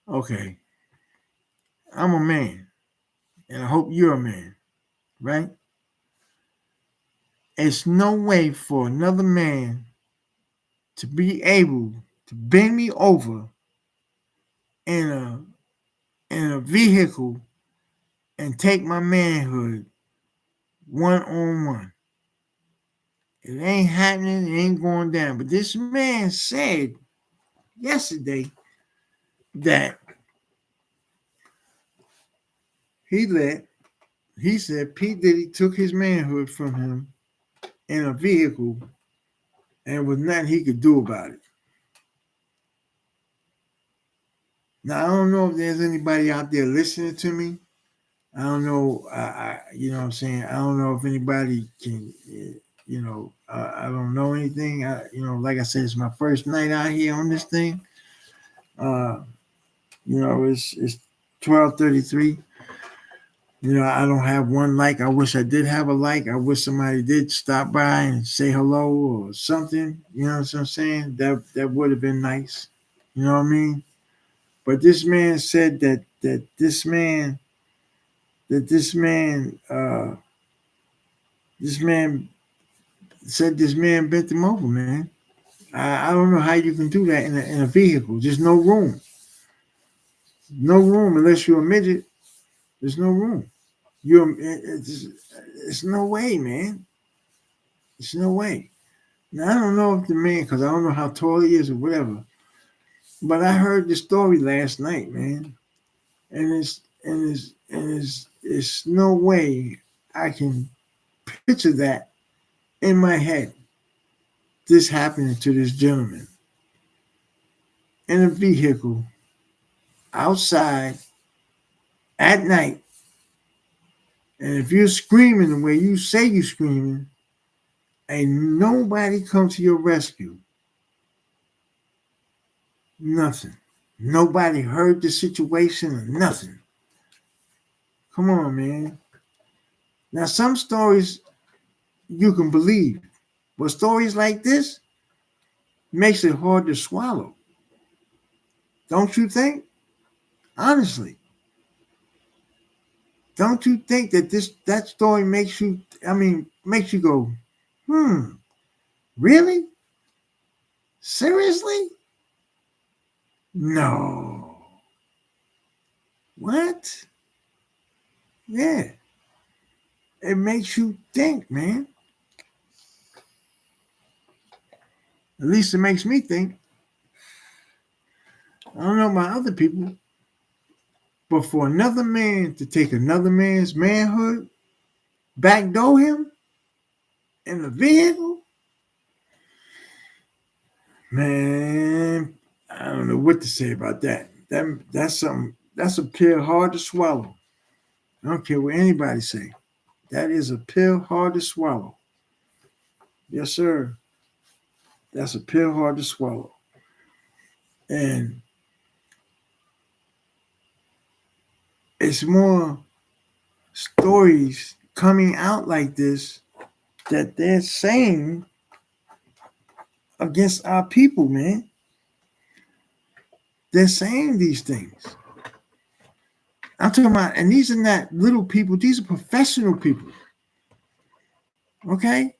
Okay, I'm a man, and I hope you're a man, right? It's no way for another man to be able to bend me over in a vehicle and take my manhood one on one. It ain't happening. It ain't going down. But this man said yesterday that he said P. Diddy took his manhood from him in a vehicle and was nothing he could do about it. Now, I don't know if there's anybody out there listening to me. I don't know. You know what I'm saying? I don't know if anybody can, I don't know anything. Like I said, it's my first night out here on this thing. Uh, it's 12:33. I don't have one like. I wish I did have a like. I wish somebody did stop by and say hello or something. You know what I'm saying? That would have been nice. You know what I mean? But this man said this man said this man bent him over, man. I don't know how you can do that in a vehicle. There's no room. No room unless you're a midget. There's no room. It's no way, man. It's no way. Now I don't know if the man, because I don't know how tall he is or whatever. But I heard the story last night, man, and it's no way I can picture that in my head. This happening to this gentleman in a vehicle outside at night. And if you're screaming the way you say you're screaming, ain't nobody come to your rescue. Nothing. Nobody heard the situation or nothing. Come on, man. Now, some stories you can believe, but stories like this makes it hard to swallow. Don't you think? Honestly, don't you think that story makes you go, really? Seriously? No. What? Yeah. It makes you think, man. At least it makes me think. I don't know about other people, but for another man to take another man's manhood, backdoor him in the vehicle, man, I don't know what to say about that. That's something. That's a pill hard to swallow. I don't care what anybody say. That is a pill hard to swallow. Yes, sir. That's a pill hard to swallow. And it's more stories coming out like this that they're saying against our people, man. They're saying these things. I'm talking about, and these are not little people, these are professional people. Okay?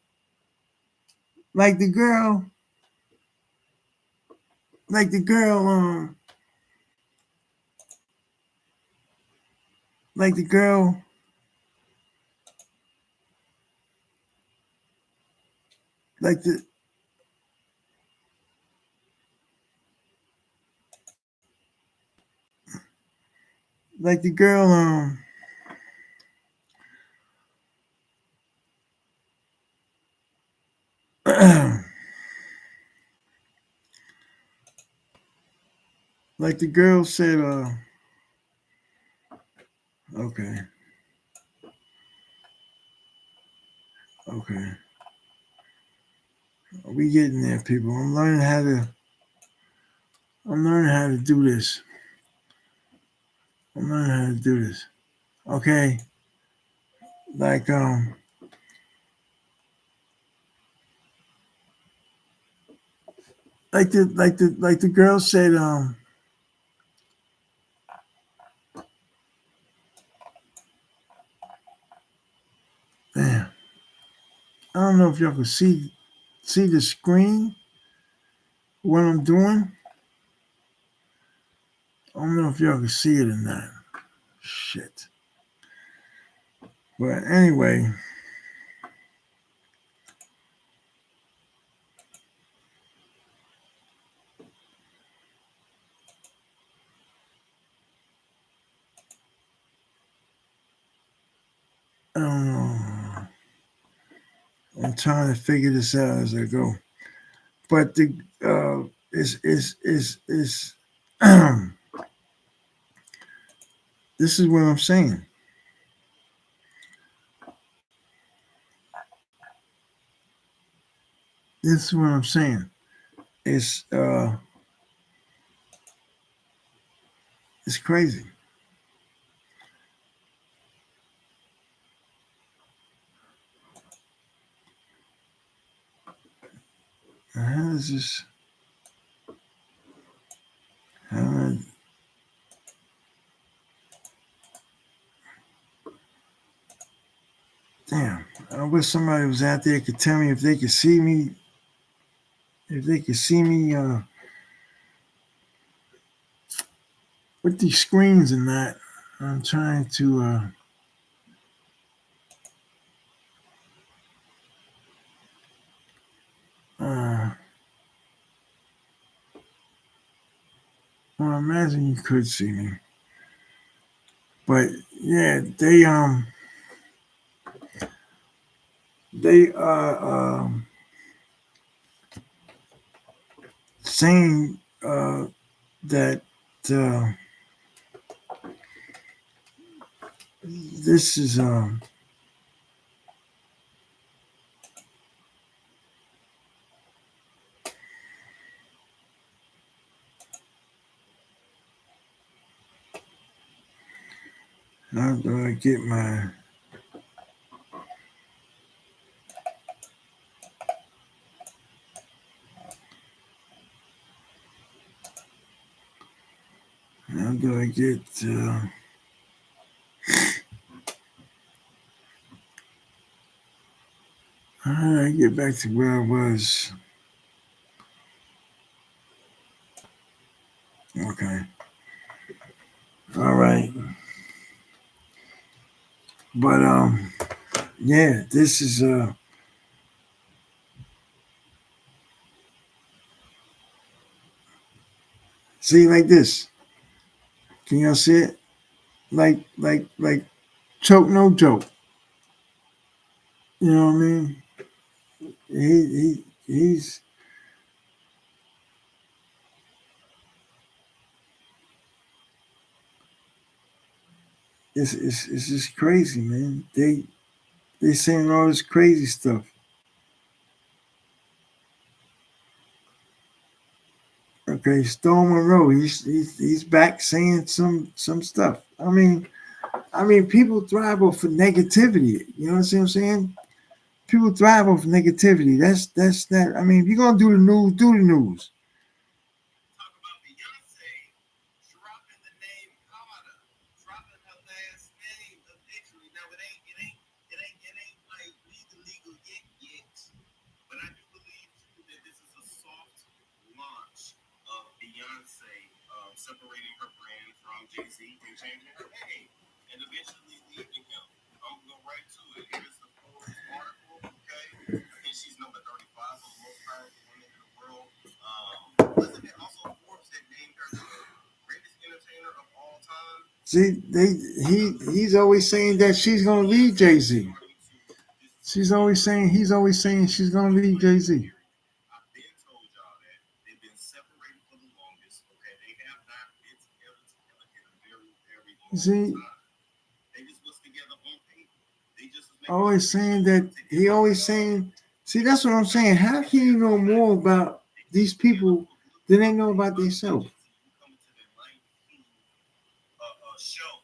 Like the girl, like the girl, like the girl, like the like the girl, like the girl said, okay, okay. We getting there, people. I'm learning how to do this. I'm learning how to do this. Okay. Like like the girl said, damn, I don't know if y'all can see the screen, what I'm doing. I don't know if y'all can see it or not. Shit. But anyway, I don't know. I'm trying to figure this out as I go. But the is this is what I'm saying. This is what I'm saying. It's uh it's crazy. How is this? How, damn! I wish somebody was out there could tell me if they could see me. If they could see me with these screens and that. I'm trying to. Uh, well, I imagine you could see me, but yeah, they are saying that uh, this is how do I get my how do I get how do I get back to where I was? Okay, all right, but yeah, this is see like this. Can y'all see it? Like choke no joke. You know what I mean? He's it's just crazy, man. They saying all this crazy stuff. Okay, Stone Monroe, he's back saying some stuff. I mean, people thrive off of negativity. You know what I'm saying? People thrive off negativity. That's that. I mean, if you're gonna do the news, do the news. See, he's always saying that she's gonna leave Jay Z. He's always saying she's gonna leave Jay Z. See, always saying that he always saying. See, that's what I'm saying. How can you know more about these people than they know about themselves?
show.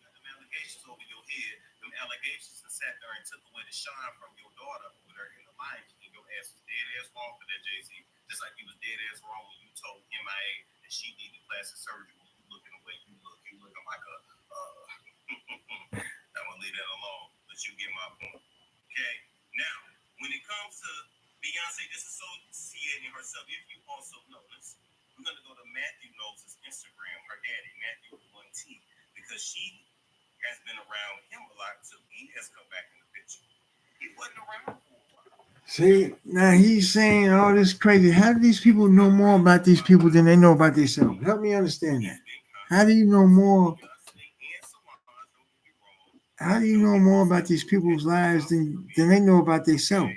Them allegations over your head. Them allegations that sat there and took away the shine from your daughter with her in the Lion King. Your ass was dead ass wrong for that, Jay-Z. Just like you was dead ass wrong when you told MIA that she needed plastic surgery when you looking the way you look. You looking like a I'm gonna leave that alone. But you get my point. Okay. Now, when it comes to Beyonce disassociating herself, if you also notice, we're gonna go to Matthew Knowles' Instagram, her daddy, Matthew with 1T, because she has been around him a lot too. He has come back in the picture. He wasn't around for a while.
See, now he's saying all this crazy. How do these people know more about these people than they know about themselves? Help me understand that. How do you know more? How do you know more about these people's lives than they know about themselves?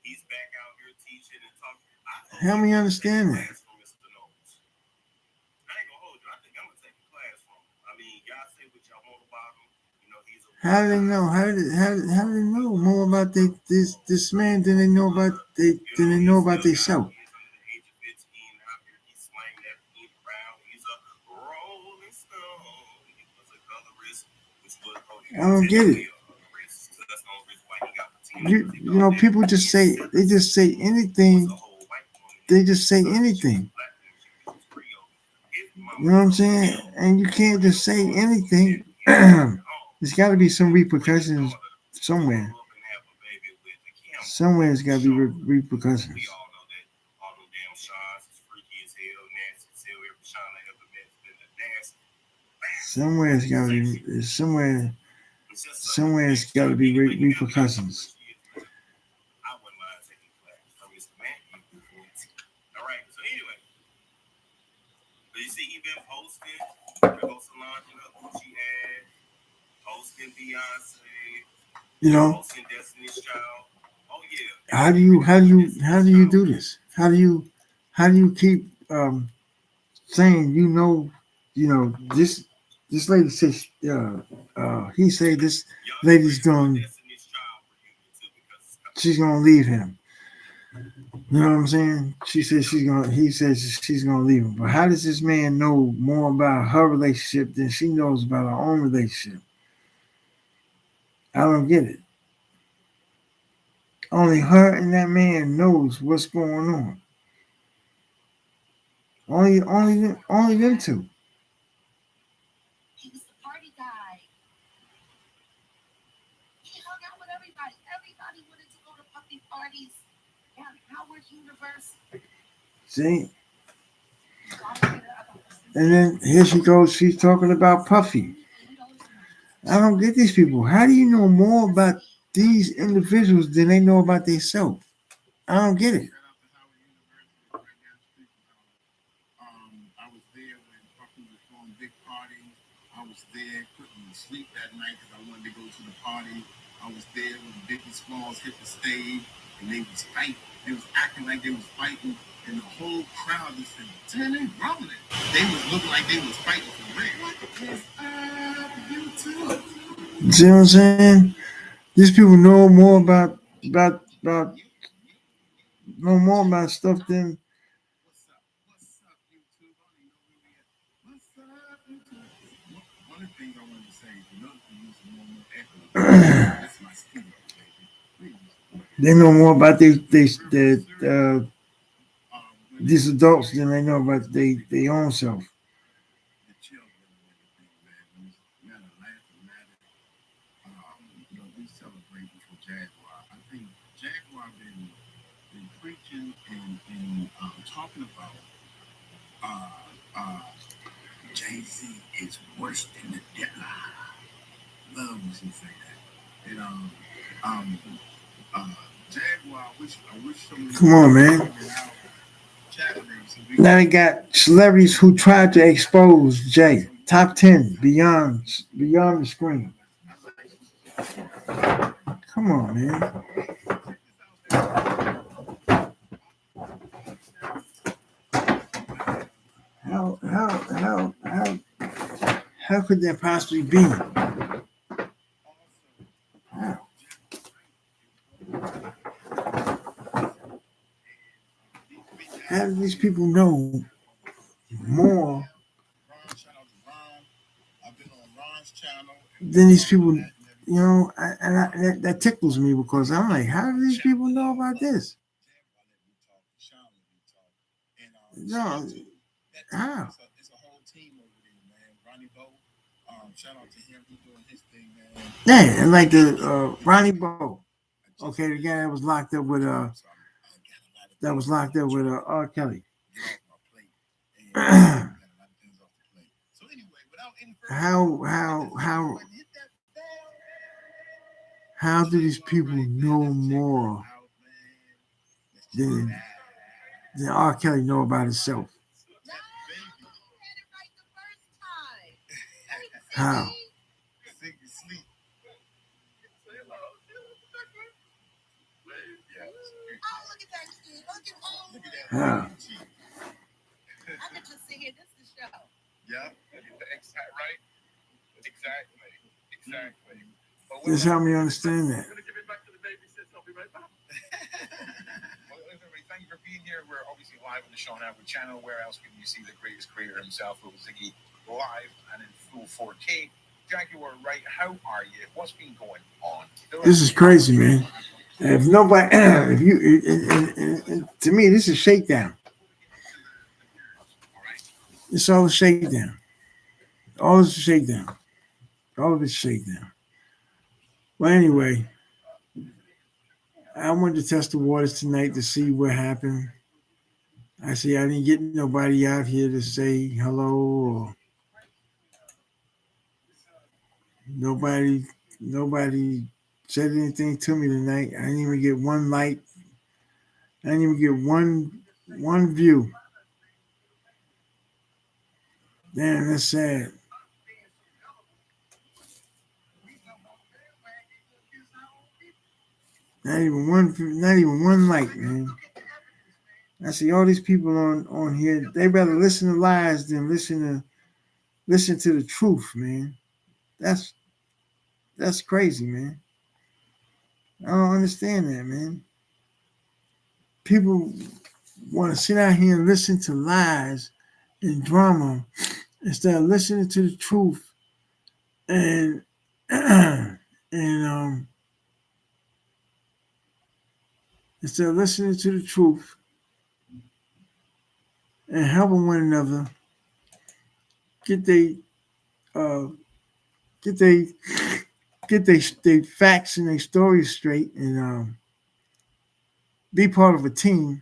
He's back out here teaching and talking.
Help me understand that. How do they know? How do they know more about this man than they know about themselves? I don't get it. You know, people just say anything. They just say anything. You know what I'm saying? And you can't just say anything. There's got to be some repercussions somewhere. Somewhere's got to be repercussions. Somewhere's got to be somewhere's got to be repercussions.
I wouldn't mind taking class from Mr. Matthew. All right. So anyway, you see, he been posting the salon, Gucci ad, posting Beyonce,
You know,
posting Destiny's Child. Oh yeah.
How do you do this? How do you keep saying this lady says he say this lady's going she's gonna leave him. You know what I'm saying? She says he says she's gonna leave him. But how does this man know more about her relationship than she knows about her own relationship? I don't get it. Only her and that man knows what's going on. Only them two.
He was the party guy. He hung out with everybody. Everybody wanted to go to puppy parties at Howard University.
See? And then here she goes, she's talking about Puffy. I don't get these people. How do you know more about these individuals than they know about themselves? I don't get it.
I was there when Puffy was throwing big parties. I was there, couldn't sleep that night because I wanted to go to the party. I was there when Biggie Smalls hit the stage and they was fighting. They was acting like they was fighting, and the whole crowd just said, "Damn, they rumbling." They was looking like they was fighting for real. Yes, you too.
See what I'm saying? These people know more about know more about stuff than
What's up, YouTube? I don't even know where we at. What's up, YouTube? One of the things I wanted to say is another thing is more echo. That's my studio, baby.
they know more about these adults than they know about their own self.
The children and everything, man. Matter laughing, matter. We celebrate for Jaguar. I think Jaguar been preaching and talking about Jay-Z is worse than the devil. Love when she say that. And Jaguar, I wish someone.
Come on, man. Now they got celebrities who tried to expose Jay. Top 10 beyond the screen. Come on, man. How could that possibly be? How? How do these people know more then these people, that tickles me because I'm like, how do these people know about this? No, how?
It's a whole team over there, man. Ronnie Bo, shout out to him. He's doing his thing, man.
Yeah, and like the Ronnie Bo. Okay, the guy that was locked up with R. Kelly. how how do these people know more than R. Kelly know about himself? How? How? Just help me understand that.
Thank you for being here. We're obviously live on the Sean Albert channel. Where else can you see the greatest creator himself, Little Ziggy, live and in full 4K? Jaguar, right? How are you? What's been going on?
This is crazy, man. If nobody, if you, to me, this is shakedown. It's all a shakedown. All is a shakedown. All of it's shakedown. Well, anyway, I wanted to test the waters tonight to see what happened. I see I didn't get nobody out here to say hello or nobody said anything to me tonight. I didn't even get one like. I didn't even get one view. Damn, that's sad. Not even one like, man. I see all these people on here. They rather listen to lies than listen to the truth, man. That's crazy, man. I don't understand that, man. People want to sit out here and listen to lies and drama instead of listening to the truth and and instead of listening to the truth and helping one another get they uh get they get they facts and their stories straight and be part of a team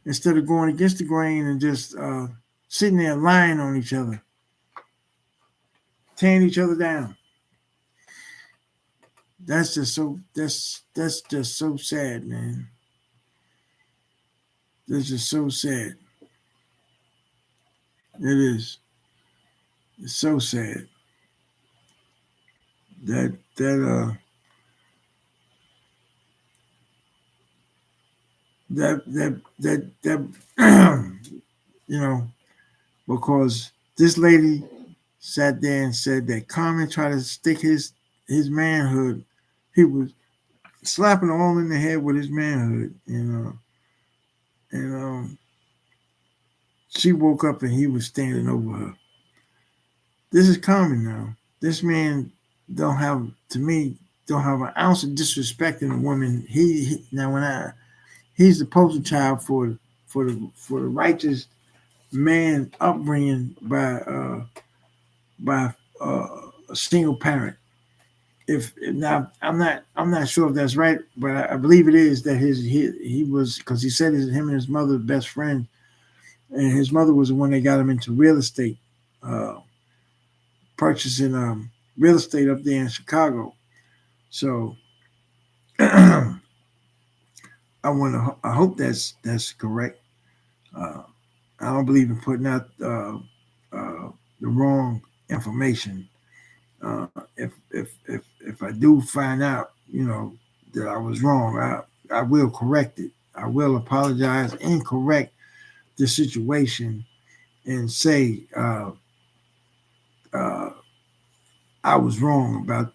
instead of going against the grain and just sitting there lying on each other, tearing each other down. That's just so sad, man. That's just so sad. It is. It's so sad. That you know, because this lady sat there and said that Carmen tried to stick his manhood. He was slapping her all in the head with his manhood, and she woke up and he was standing over her. This is common now. This man don't have, to me, don't have an ounce of disrespect in a woman. He's the poster child for the righteous man upbringing by a single parent. If now I'm not sure if that's right, but I believe it is that he was, because he said him and his mother were best friends, and his mother was the one that got him into real estate, purchasing real estate up there in Chicago. So I hope that's correct. I don't believe in putting out the wrong information. If I do find out, that I was wrong, I will correct it. I will apologize and correct the situation and say I was wrong about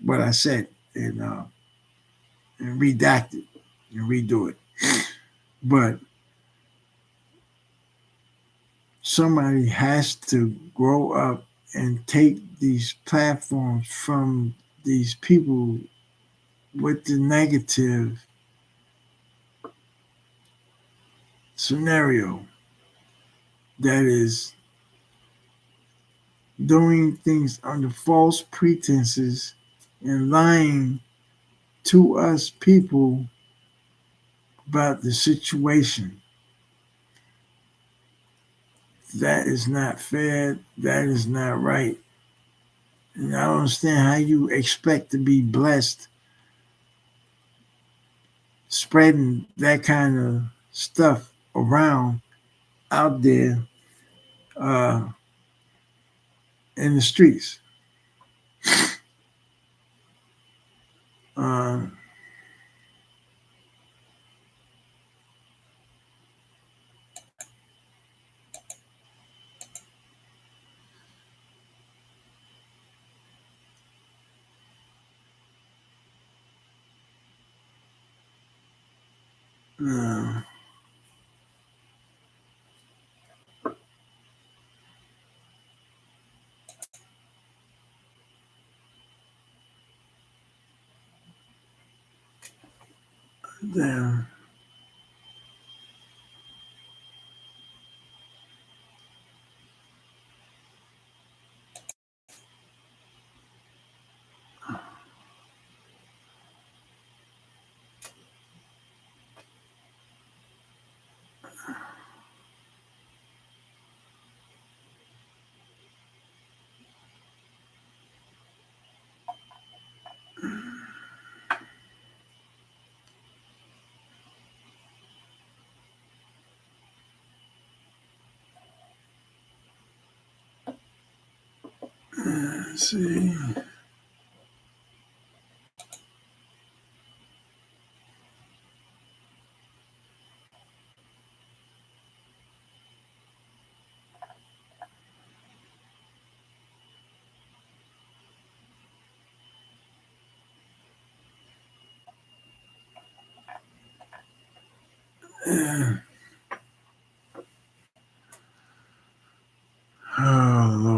what I said and redact it and redo it. But somebody has to grow up and take these platforms from these people with the negative scenario that is doing things under false pretenses and lying to us people about the situation. That is not fair. That is not right. And I don't understand how you expect to be blessed spreading that kind of stuff around out there uh, in the streets. Uh, uh, damn. Let's see. Uh, oh